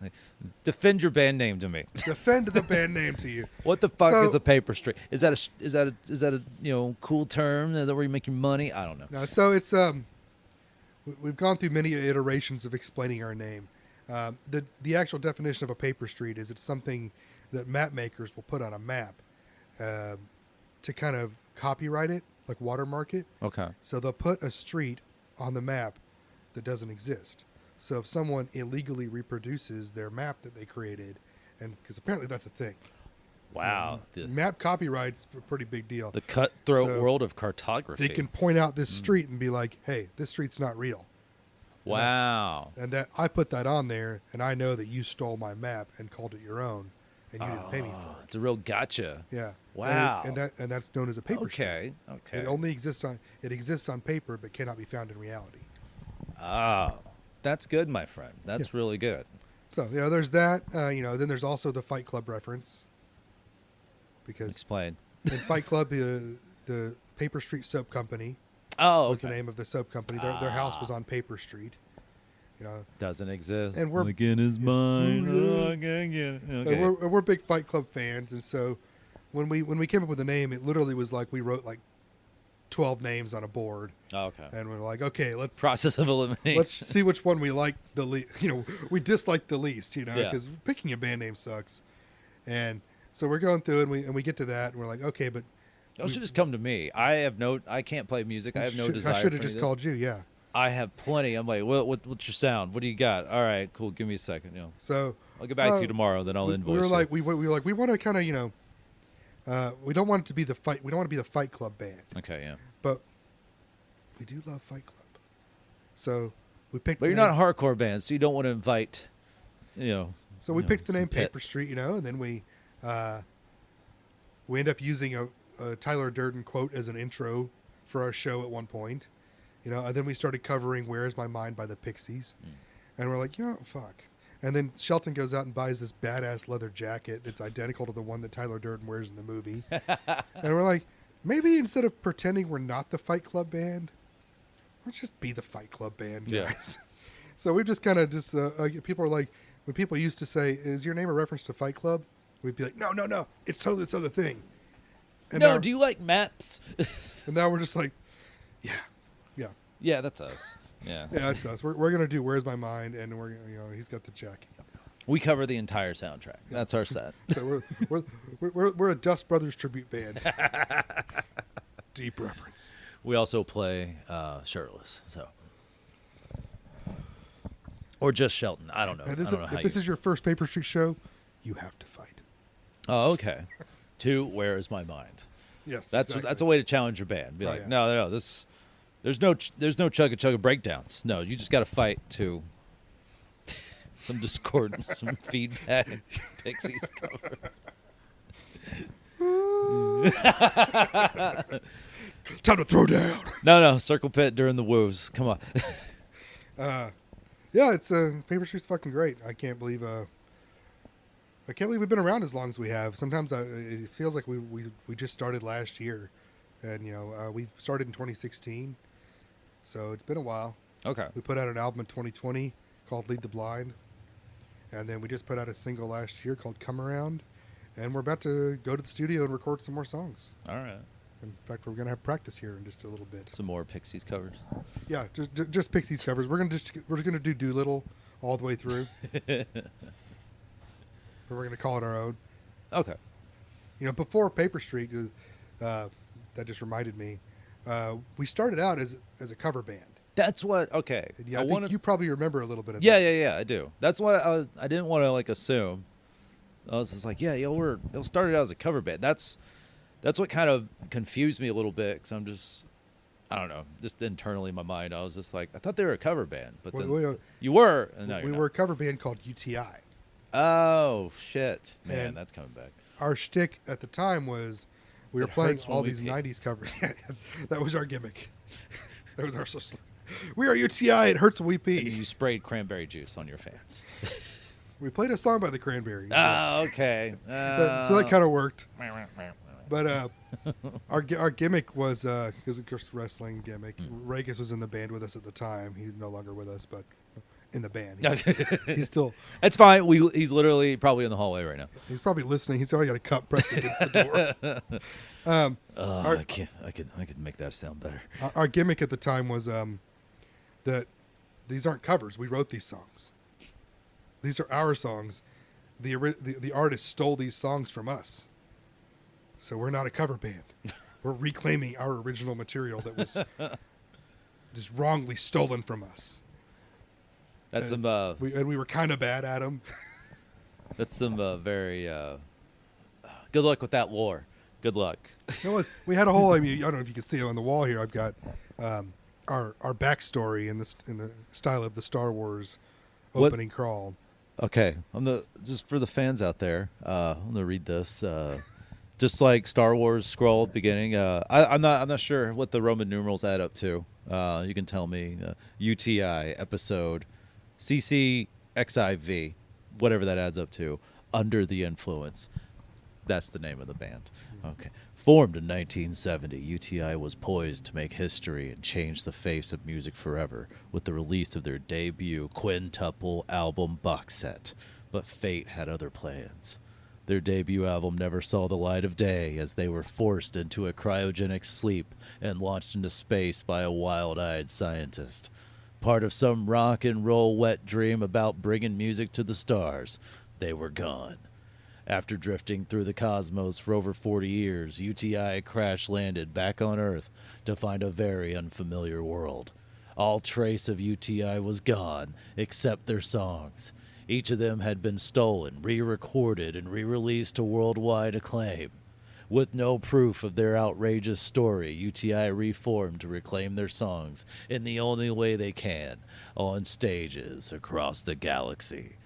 A: Defend your band name to me.
B: Defend the band name to you.
A: What the fuck is a Paper Street? Is that a cool term? Is that where you make your money? I don't know.
B: No, so it's we've gone through many iterations of explaining our name. The actual definition of a paper street is it's something that map makers will put on a map to kind of copyright it, like watermark it.
A: Okay.
B: So they'll put a street on the map that doesn't exist. So if someone illegally reproduces their map that they created, and because apparently that's a thing.
A: Wow.
B: Map copyright's a pretty big deal.
A: The cutthroat world of cartography.
B: They can point out this street and be like, hey, this street's not real.
A: Wow.
B: And that I put that on there, and I know that you stole my map and called it your own, and you didn't pay me for it.
A: It's a real gotcha.
B: Yeah.
A: Wow.
B: And that's known as a paper street.
A: Okay.
B: It only exists on paper, but cannot be found in reality.
A: Oh, that's good, my friend. That's really good.
B: So there's that. Then there's also the Fight Club reference. Because
A: Explain.
B: in Fight Club, the Paper Street Soap Company was the name of the soap company. Their house was on Paper Street.
A: Doesn't exist.
B: And we're
A: like in his mind.
B: and we're big Fight Club fans, and so when we came up with the name, it literally was like we wrote like 12 names on a board.
A: Oh, okay.
B: And we're like, okay, let's
A: process of elimination.
B: let's see which one we like the least. We dislike the least. Because picking a band name sucks. And so we're going through and we get to that, and we're like, okay, but
A: you should just come to me. I can't play music. I have no desire.
B: I should have
A: for
B: just called you. Yeah.
A: I have plenty. I'm like, what's your sound? What do you got? All right, cool. Give me a second.
B: So
A: I'll get back to you tomorrow. Then I'll invoice.
B: We were
A: you.
B: like, we want to kind of, we don't want it to be the fight. We don't want to be the Fight Club band.
A: Okay, yeah.
B: But we do love Fight Club. So we picked.
A: But you're not a hardcore band, so you don't want to invite.
B: So we picked the name
A: pits.
B: Paper Street, and then we end up using a Tyler Durden quote as an intro for our show at one point. And then we started covering "Where's My Mind" by the Pixies, and we're like, fuck. And then Shelton goes out and buys this badass leather jacket that's identical to the one that Tyler Durden wears in the movie. And we're like, maybe instead of pretending we're not the Fight Club band, let's just be the Fight Club band, guys.
A: Yeah.
B: So we've just kind of people are like, when people used to say, "Is your name a reference to Fight Club?" We'd be like, no, it's totally this other thing. And
A: no, do you like maps?
B: And now we're just like, yeah.
A: Yeah, that's us. Yeah.
B: Yeah, that's us. We're gonna do "Where's My Mind," and he's got the jacket.
A: We cover the entire soundtrack. That's our set.
B: So we're a Dust Brothers tribute band. Deep reference.
A: We also play shirtless, so or just Shelton. I don't know.
B: If this is your first Paper Street show, you have to fight.
A: Oh, okay. Where is my mind?
B: Yes,
A: that's a way to challenge your band. Be like, no, this. There's no chugga breakdowns. No, you just got to fight to some discord, some feedback. Pixies cover.
B: Time to throw down.
A: No, circle pit during the woos. Come on.
B: It's Paper Street's fucking great. I can't believe we've been around as long as we have. Sometimes it feels like we just started last year, and we started in 2016. So it's been a while.
A: Okay.
B: We put out an album in 2020 called Lead the Blind. And then we just put out a single last year called Come Around. And we're about to go to the studio and record some more songs.
A: All right.
B: In fact, we're going to have practice here in just a little bit.
A: Some more Pixies covers.
B: Yeah, just Pixies covers. We're going to do Doolittle all the way through. We're going to call it our own.
A: Okay.
B: Before Paper Street, that just reminded me. We started out as a cover band.
A: That's what. Okay.
B: Yeah, I think you probably remember a little bit of that.
A: Yeah, I do. That's what I didn't want to assume. I was just like, it started out as a cover band. That's what kind of confused me a little bit because I'm just, I don't know, just internally in my mind, I was just like, I thought they were a cover band, but then you were. And now
B: we were a cover band called UTI.
A: Oh shit, man,
B: and
A: that's coming back.
B: Our shtick at the time was. We were playing all these 90s covers. That was our gimmick. That was our social. We are UTI. It hurts when we pee.
A: And you sprayed cranberry juice on your fans.
B: We played a song by the Cranberries.
A: Oh, okay.
B: So that kind of worked. But our gimmick was, because of course, wrestling gimmick. Regis was in the band with us at the time. He's no longer with us, but in the band. He's still.
A: That's fine. He's literally probably in the hallway right now.
B: He's probably listening. He's already got a cup pressed against the door.
A: I could make that sound better.
B: Our gimmick at the time was that these aren't covers. We wrote these songs. These are our songs. The artist stole these songs from us. So we're not a cover band. We're reclaiming our original material that was just wrongly stolen from us.
A: That's
B: and
A: some.
B: We were kind of bad at them.
A: That's some very. Good luck with that lore. Good luck.
B: We had a whole. I don't know if you can see it on the wall here. I've got our backstory in the style of the Star Wars opening crawl.
A: Okay, just for the fans out there. I'm gonna read this. Just like Star Wars scroll beginning. I'm not sure what the Roman numerals add up to. You can tell me. UTI episode CCXIV, whatever that adds up to. Under the Influence. That's the name of the band. Okay. Formed in 1970, UTI was poised to make history and change the face of music forever with the release of their debut quintuple album box set. But fate had other plans. Their debut album never saw the light of day as they were forced into a cryogenic sleep and launched into space by a wild-eyed scientist. Part of some rock and roll wet dream about bringing music to the stars, they were gone. After drifting through the cosmos for over 40 years, UTI crash-landed back on Earth to find a very unfamiliar world. All trace of UTI was gone, except their songs. Each of them had been stolen, re-recorded, and re-released to worldwide acclaim. With no proof of their outrageous story, UTI reformed to reclaim their songs in the only way they can, on stages across the galaxy.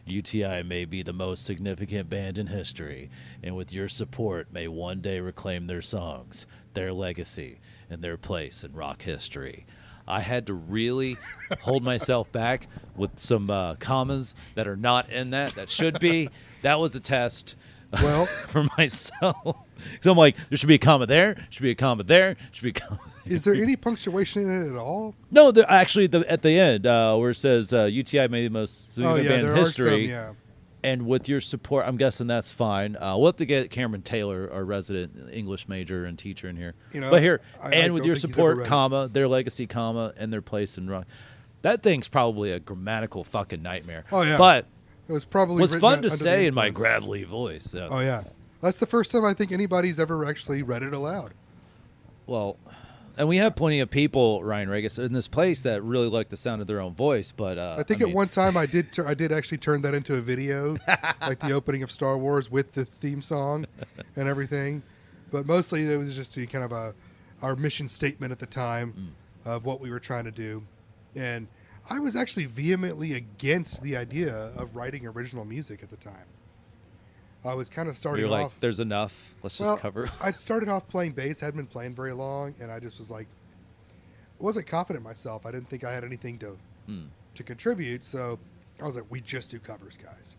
A: UTI may be the most significant band in history, and with your support may one day reclaim their songs, their legacy, and their place in rock history. I had to really hold myself back with some commas that are not in that should be. That was a test for myself. So I'm like, there should be a comma there, should be a comma there, should be a comma there.
B: Is there any punctuation in it at all?
A: No, actually, at the end, where it says UTI may be the most significant band in history.
B: There are some,
A: And with your support, I'm guessing that's fine. We'll have to get Cameron Taylor, our resident English major and teacher, in here. But here, with your support, comma, their legacy, comma, and their place in rock. That thing's probably a grammatical fucking nightmare.
B: Oh, yeah.
A: But
B: it was probably
A: fun to say in my gravelly voice. So.
B: Oh, yeah. That's the first time I think anybody's ever actually read it aloud.
A: Well, and we have plenty of people, Ryan Regis, in this place that really like the sound of their own voice. But
B: I think at one time I did actually turn that into a video, like the opening of Star Wars with the theme song and everything. But mostly it was just kind of our mission statement at the time of what we were trying to do. And I was actually vehemently against the idea of writing original music at the time. I was kind of starting
A: You're
B: off.
A: Like, there's enough. Let's just cover.
B: I started off playing bass, hadn't been playing very long, and I just was like, wasn't confident in myself. I didn't think I had anything to contribute, so I was like, we just do covers, guys.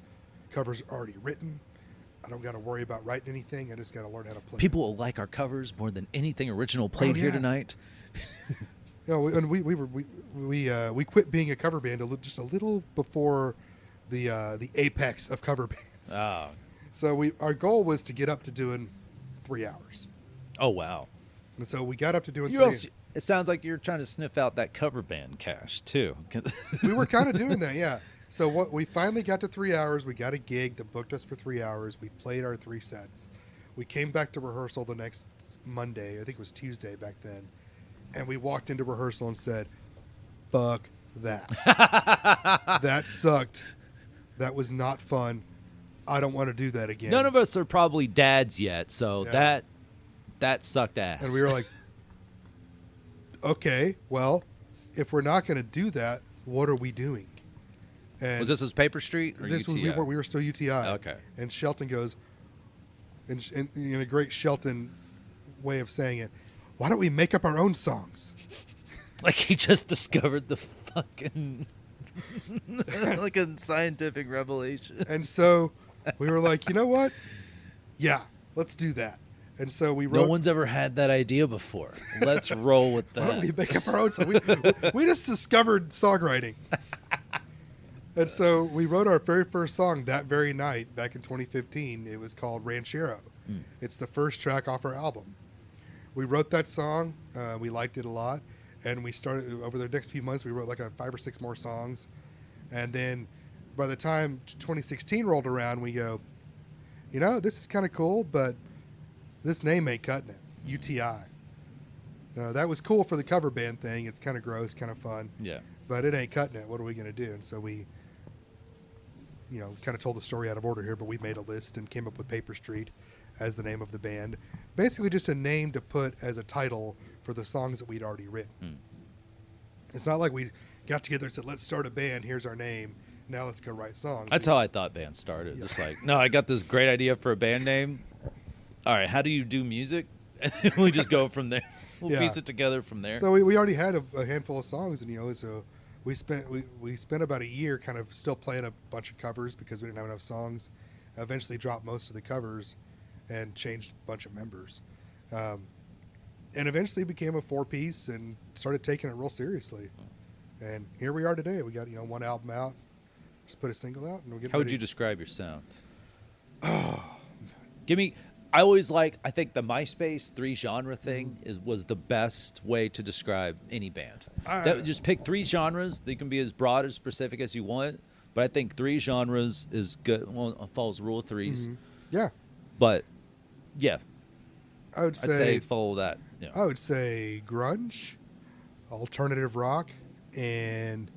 B: Covers are already written. I don't got to worry about writing anything. I just got to learn how to play.
A: People will like our covers more than anything original played here tonight.
B: And we quit being a cover band just a little before the apex of cover bands.
A: Oh.
B: So our goal was to get up to doing 3 hours.
A: Oh, wow.
B: And so we got up to doing 3 hours.
A: It sounds like you're trying to sniff out that cover band cash, too.
B: We were kind of doing that, yeah. So we finally got to 3 hours. We got a gig that booked us for 3 hours. We played our 3 sets. We came back to rehearsal the next Monday. I think it was Tuesday back then. And we walked into rehearsal and said, fuck that. That sucked. That was not fun. I don't want to do that again.
A: None of us are probably dads yet, so that sucked ass.
B: And we were like, okay, well, if we're not going to do that, what are we doing? And
A: was this Paper Street or
B: this
A: UTI?
B: We were still UTI.
A: Okay.
B: And Shelton goes, in a great Shelton way of saying it, why don't we make up our own songs?
A: Like he just discovered the fucking like a scientific revelation.
B: And so we were like, you know what? Yeah, let's do that. And so we wrote.
A: No one's ever had that idea before. Let's roll with that.
B: Why don't we make up our own song? We just discovered songwriting. And so we wrote our very first song that very night back in 2015. It was called Ranchero. It's the first track off our album. We wrote that song. We liked it a lot. And we started, over the next few months, we wrote like 5 or 6 more songs. And then by the time 2016 rolled around, we go, you know, this is kind of cool, but this name ain't cutting it. UTI. That was cool for the cover band thing. It's kind of gross, kind of fun.
A: Yeah.
B: But it ain't cutting it. What are we going to do? And so we, kind of told the story out of order here, but we made a list and came up with Paper Street as the name of the band. Basically just a name to put as a title for the songs that we'd already written. It's not like we got together and said, let's start a band, here's our name. now let's go write songs.
A: That's how I thought bands started. Just like, no, I got this great idea for a band name. All right, how do you do music? And we just go from there. We'll piece it together from there.
B: So we already had a handful of songs, and so we spent about a year kind of still playing a bunch of covers because we didn't have enough songs. Eventually dropped most of the covers and changed a bunch of members. And eventually became a 4-piece and started taking it real seriously. And here we are today. We got, one album out, just put a single out, and we're getting
A: How would
B: ready.
A: you describe your sound? I think the MySpace 3-genre thing was the best way to describe any band. Just pick 3 genres. They can be as broad as specific as you want, but I think 3 genres is good. Well, it follows the rule of 3s.
B: Mm-hmm. Yeah.
A: But, yeah.
B: I'd say
A: follow that. Yeah.
B: I would say grunge, alternative rock, and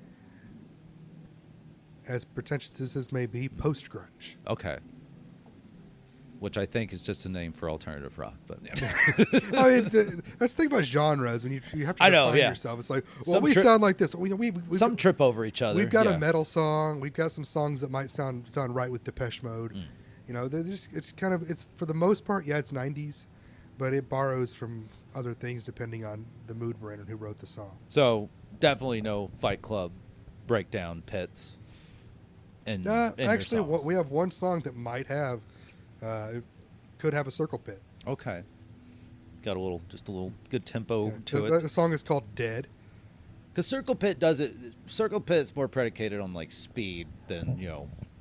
B: as pretentious as this may be, post-grunge.
A: Okay. Which I think is just a name for alternative rock, but yeah.
B: I mean, that's the thing about genres. When you have to define yourself, it's like, well, we sound like this.
A: Some trip over each other.
B: We've got a metal song. We've got some songs that might sound right with Depeche Mode. It's for the most part, it's 90s, but it borrows from other things depending on the mood we're in and who wrote the song.
A: So definitely no Fight Club breakdown pits. And
B: actually, we have one song that might have. It could have a circle pit.
A: Okay. Got a little good tempo to it.
B: The song is called Dead.
A: Because Circle Pit is more predicated on like speed than,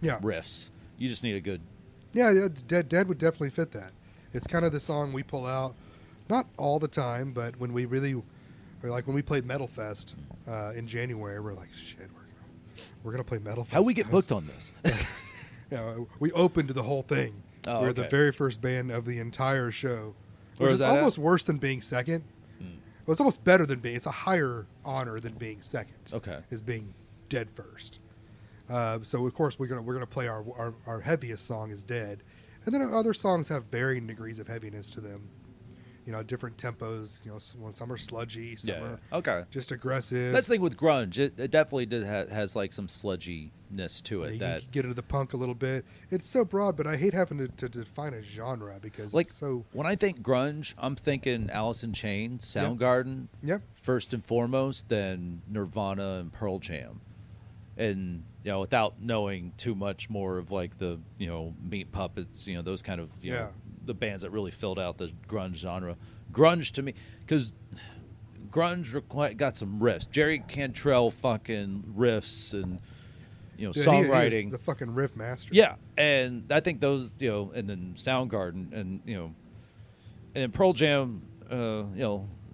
A: riffs. You just need a good.
B: Yeah, Dead would definitely fit that. It's kind of the song we pull out, not all the time, but when we really, or like when we played Metal Fest in January, we're like, shit, we're gonna play Metal Fest.
A: How we get booked on this?
B: We opened the whole thing.
A: Oh,
B: we're the very first band of the entire show.
A: Where
B: Which
A: is
B: is
A: that
B: almost worse than being second. Well, it's almost better than being. It's a higher honor than being second.
A: Okay.
B: Is being dead first. So of course we're gonna play our heaviest song is Dead, and then other songs have varying degrees of heaviness to them. Different tempos. Some are sludgy, some are just aggressive.
A: That's the thing with grunge. It definitely has like some sludginess to it.
B: You
A: that
B: can get into the punk a little bit. It's so broad, but I hate having to define a genre because it's so.
A: When I think grunge, I'm thinking Alice in Chains, Soundgarden, first and foremost, then Nirvana and Pearl Jam, and without knowing too much more of like the Meat Puppets, those kind of the bands that really filled out the grunge genre. Grunge to me, because grunge got some riffs. Jerry Cantrell fucking riffs and songwriting.
B: He is the fucking riff master.
A: Yeah, and I think those and then Soundgarden and Pearl Jam,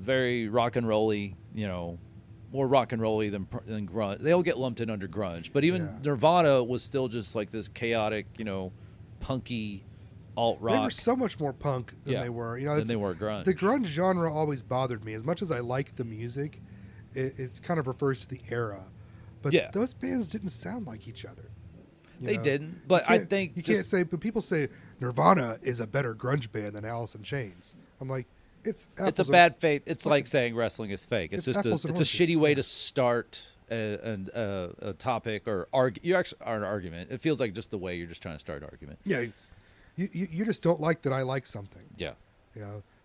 A: very rock and rolly, more rock and rolly than grunge. They all get lumped in under grunge, but even Nirvana was still just like this chaotic, punky alt rock.
B: They were so much more punk than they were.
A: Than they were grunge.
B: The grunge genre always bothered me. As much as I like the music, it's kind of refers to the era. But those bands didn't sound like each other.
A: They didn't. But I think
B: you can't say. But people say Nirvana is a better grunge band than Alice in Chains. I'm like, it's a
A: bad faith. It's like saying wrestling is fake. It's just a shitty way to start a topic or argue. You actually are an argument. It feels like just the way you're just trying to start an argument.
B: Yeah, you just don't like that I like something.
A: Yeah,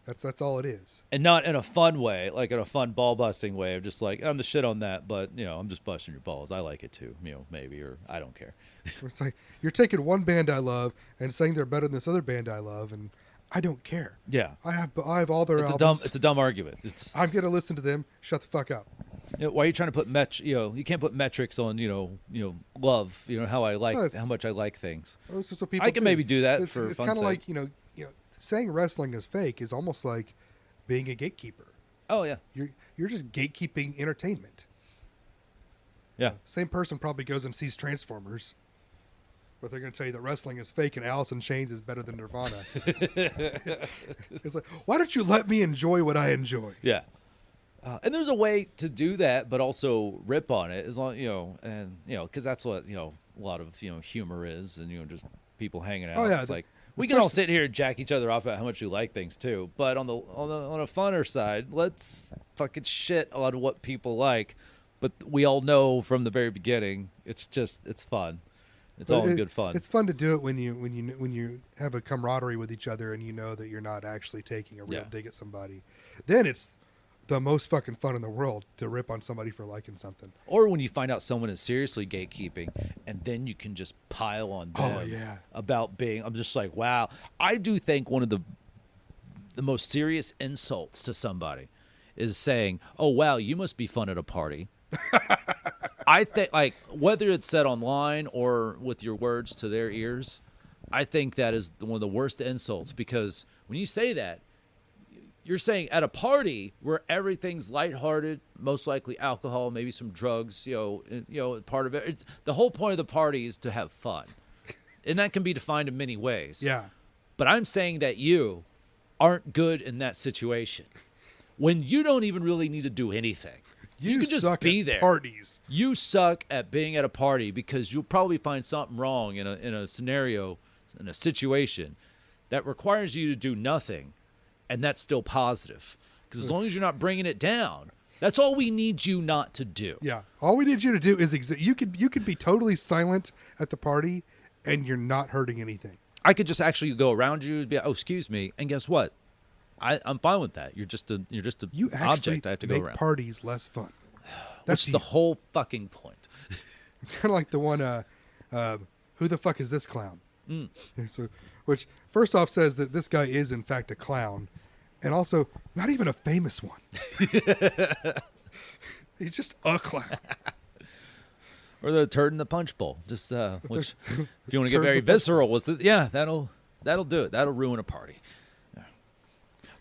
B: that's all it is.
A: And not in a fun way, like in a fun ball busting way of just like I'm the shit on that, but I'm just busting your balls. I like it too, maybe, or I don't care.
B: It's like you're taking one band I love and saying they're better than this other band I love, and I don't care.
A: Yeah,
B: I have all their albums.
A: It's a dumb argument.
B: I'm gonna listen to them. Shut the fuck up.
A: Why are you trying to put you can't put metrics on love. How I like how much I like things.
B: So people
A: I can maybe do that for
B: it's
A: fun.
B: It's kind of like saying wrestling is fake is almost like being a gatekeeper.
A: Oh yeah,
B: you're just gatekeeping entertainment.
A: Yeah,
B: same person probably goes and sees Transformers, but they're going to tell you that wrestling is fake and Alice in Chains is better than Nirvana. It's like, why don't you let me enjoy what I enjoy?
A: Yeah. And there's a way to do that, but also rip on it, as long because that's what a lot of humor is, and just people hanging out.
B: Oh yeah,
A: it's like we can all sit here and jack each other off about how much we like things too, but on a funner side, let's fucking shit on what people like, but we all know from the very beginning, it's fun. It's all in good fun.
B: It's fun to do it when you have a camaraderie with each other and you know that you're not actually taking a real dig at somebody. Then it's the most fucking fun in the world to rip on somebody for liking something.
A: Or when you find out someone is seriously gatekeeping, and then you can just pile on them about being. I'm just like, wow. I do think one of the most serious insults to somebody is saying, "Oh wow, you must be fun at a party." I think, like, whether it's said online or with your words to their ears, I think that is one of the worst insults, because when you say that, you're saying at a party where everything's lighthearted, most likely alcohol, maybe some drugs, part of it. The whole point of the party is to have fun. And that can be defined in many ways.
B: Yeah.
A: But I'm saying that you aren't good in that situation when you don't even really need to do anything. You can just
B: suck
A: be
B: at
A: there.
B: Parties.
A: You suck at being at a party because you'll probably find something wrong in a scenario, in a situation that requires you to do nothing. And that's still positive, because as long as you're not bringing it down, that's all we need you not to do.
B: Yeah, all we need you to do is you could be totally silent at the party, and you're not hurting anything.
A: I could just actually go around you and be like, "Oh, excuse me," and guess what? I'm fine with that. You're just a object I have to go around.
B: Parties less fun.
A: That's the whole fucking point.
B: It's kind of like the one, who the fuck is this clown? So, which first off says that this guy is in fact a clown, and also not even a famous one. He's just a clown.
A: Or the turd in the punch bowl. Just which, if you want to get very visceral, that'll do it. That'll ruin a party. Yeah.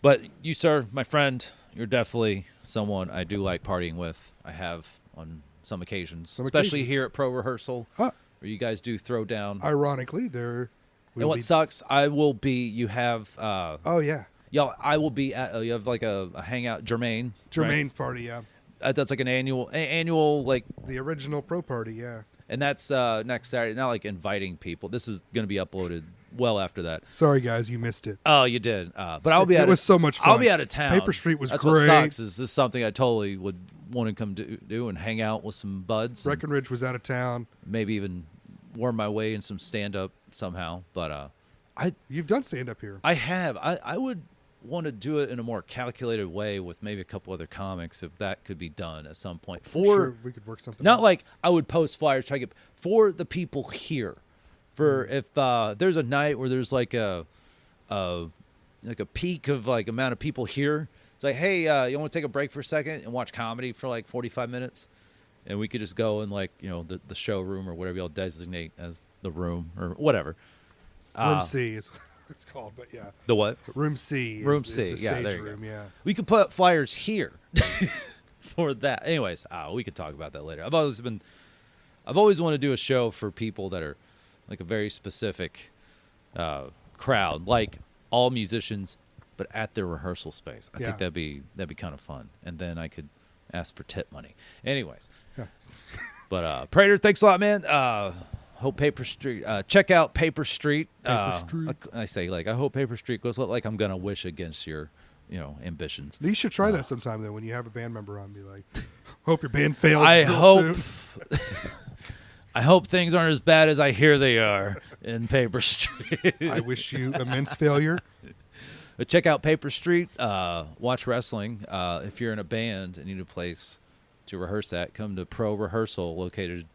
A: But you, sir, my friend, you're definitely someone I do like partying with. I have on some occasions, especially here at Pro Rehearsal. Where you guys do throw down.
B: Ironically, there.
A: And what sucks, I will be. You have.
B: Oh yeah.
A: Y'all, I will be at. You have like a hangout, Jermaine's
B: right? Party, yeah.
A: That's like an annual like.
B: The original Pro Party, yeah.
A: And that's next Saturday. Not like inviting people. This is going to be uploaded well after that.
B: Sorry guys, you missed it.
A: Oh, you did. But I'll be.
B: It was so much fun.
A: I'll be out of town.
B: Paper Street was
A: that's
B: great.
A: What sucks is this is something I totally would want to come do and hang out with some buds.
B: Breckenridge was out of town.
A: Maybe even worm my way in some stand-up somehow, but
B: you've done stand-up here.
A: I have. I would want to do it in a more calculated way with maybe a couple other comics, if that could be done at some point.
B: Sure, we could work something
A: not
B: out.
A: Like I would post flyers, try to get for the people here. For if there's a night where there's like a peak of like amount of people here, it's like, hey, you want to take a break for a second and watch comedy for like 45 minutes? And we could just go in like, the showroom or whatever y'all designate as the room or whatever.
B: Room C is what it's called, but yeah.
A: The what?
B: Room C.
A: Room C,
B: is the
A: yeah,
B: stage
A: there you
B: room,
A: go.
B: yeah.
A: We could put flyers here for that. Anyways, we could talk about that later. I've always wanted to do a show for people that are like a very specific crowd, like all musicians, but at their rehearsal space. I think that'd be kind of fun, and then I could ask for tip money. Anyways, but Prater, thanks a lot, man. Hope Paper Street. Check out Paper Street. I say I hope Paper Street goes like I'm gonna wish against your ambitions.
B: You should try that sometime though. When you have a band member on, be like, hope your band fails.
A: I hope things aren't as bad as I hear they are in Paper Street.
B: I wish you immense failure.
A: But check out Paper Street. Watch wrestling. If you're in a band and need a place to rehearse at, come to Pro Rehearsal, located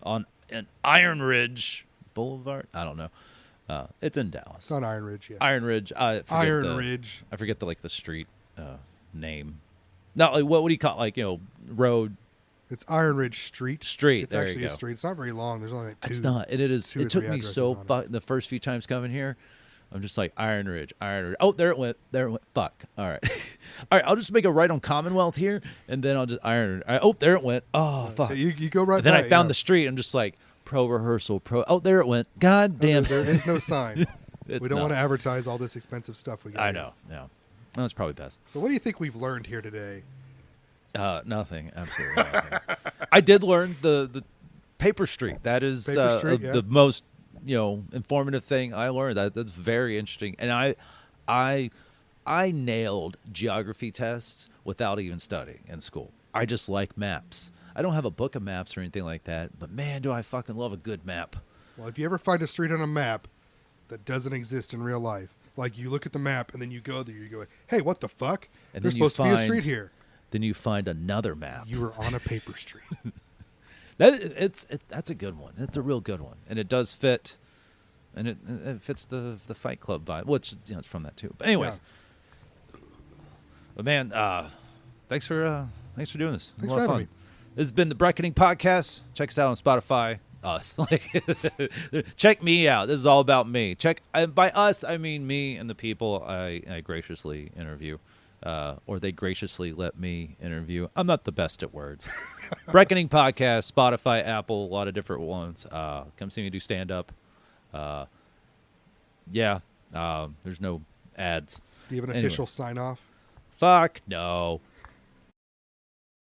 A: on an Iron Ridge Boulevard. I don't know. It's in Dallas.
B: It's on Iron Ridge. Yes.
A: Iron Ridge. I forget the street name. No, what do you call road?
B: It's Iron Ridge Street. It's
A: there
B: actually
A: you
B: a
A: go.
B: street. It's not very long. There's only like two.
A: It's not. It is. It took me so the first few times coming here. I'm just like Iron Ridge. Oh, there it went. Fuck. All right. All right. I'll just make a right on Commonwealth here, and then I'll just Iron. Oh, there it went. Oh, fuck.
B: You go right.
A: Then I found the street. I'm just like Pro Rehearsal. Oh, there it went. God damn.
B: There is no sign.
A: We
B: don't want to advertise all this expensive stuff we got.
A: I know. Yeah. Well, that's probably best.
B: So, what do you think we've learned here today?
A: Nothing. Absolutely nothing. I did learn the Paper Street. That is the most informative thing I learned. That's very interesting. And I I nailed geography tests without even studying in school. I just like maps. I don't have a book of maps or anything like that, but man, do I fucking love a good map.
B: Well, if you ever find a street on a map that doesn't exist in real life, like you look at the map and then you go there, you go, hey, what the fuck?
A: And
B: There's
A: then you
B: supposed to be a street here.
A: Then you find another map.
B: You were on a paper street.
A: That's a good one. It's a real good one, and it does fit, and it fits the Fight Club vibe, which it's from that too. But anyways, but man, thanks for doing this.
B: Thanks
A: a lot
B: for
A: of
B: having
A: fun.
B: me.
A: This has been the Breckening Podcast. Check us out on Spotify. Us, check me out. This is all about me. By us, I mean me and the people I graciously interview. Or they graciously let me interview. I'm not the best at words. Breckening Podcast, Spotify, Apple, a lot of different ones. Come see me do stand-up. There's no ads.
B: Do you have an
A: Anyway.
B: official sign-off?
A: Fuck no.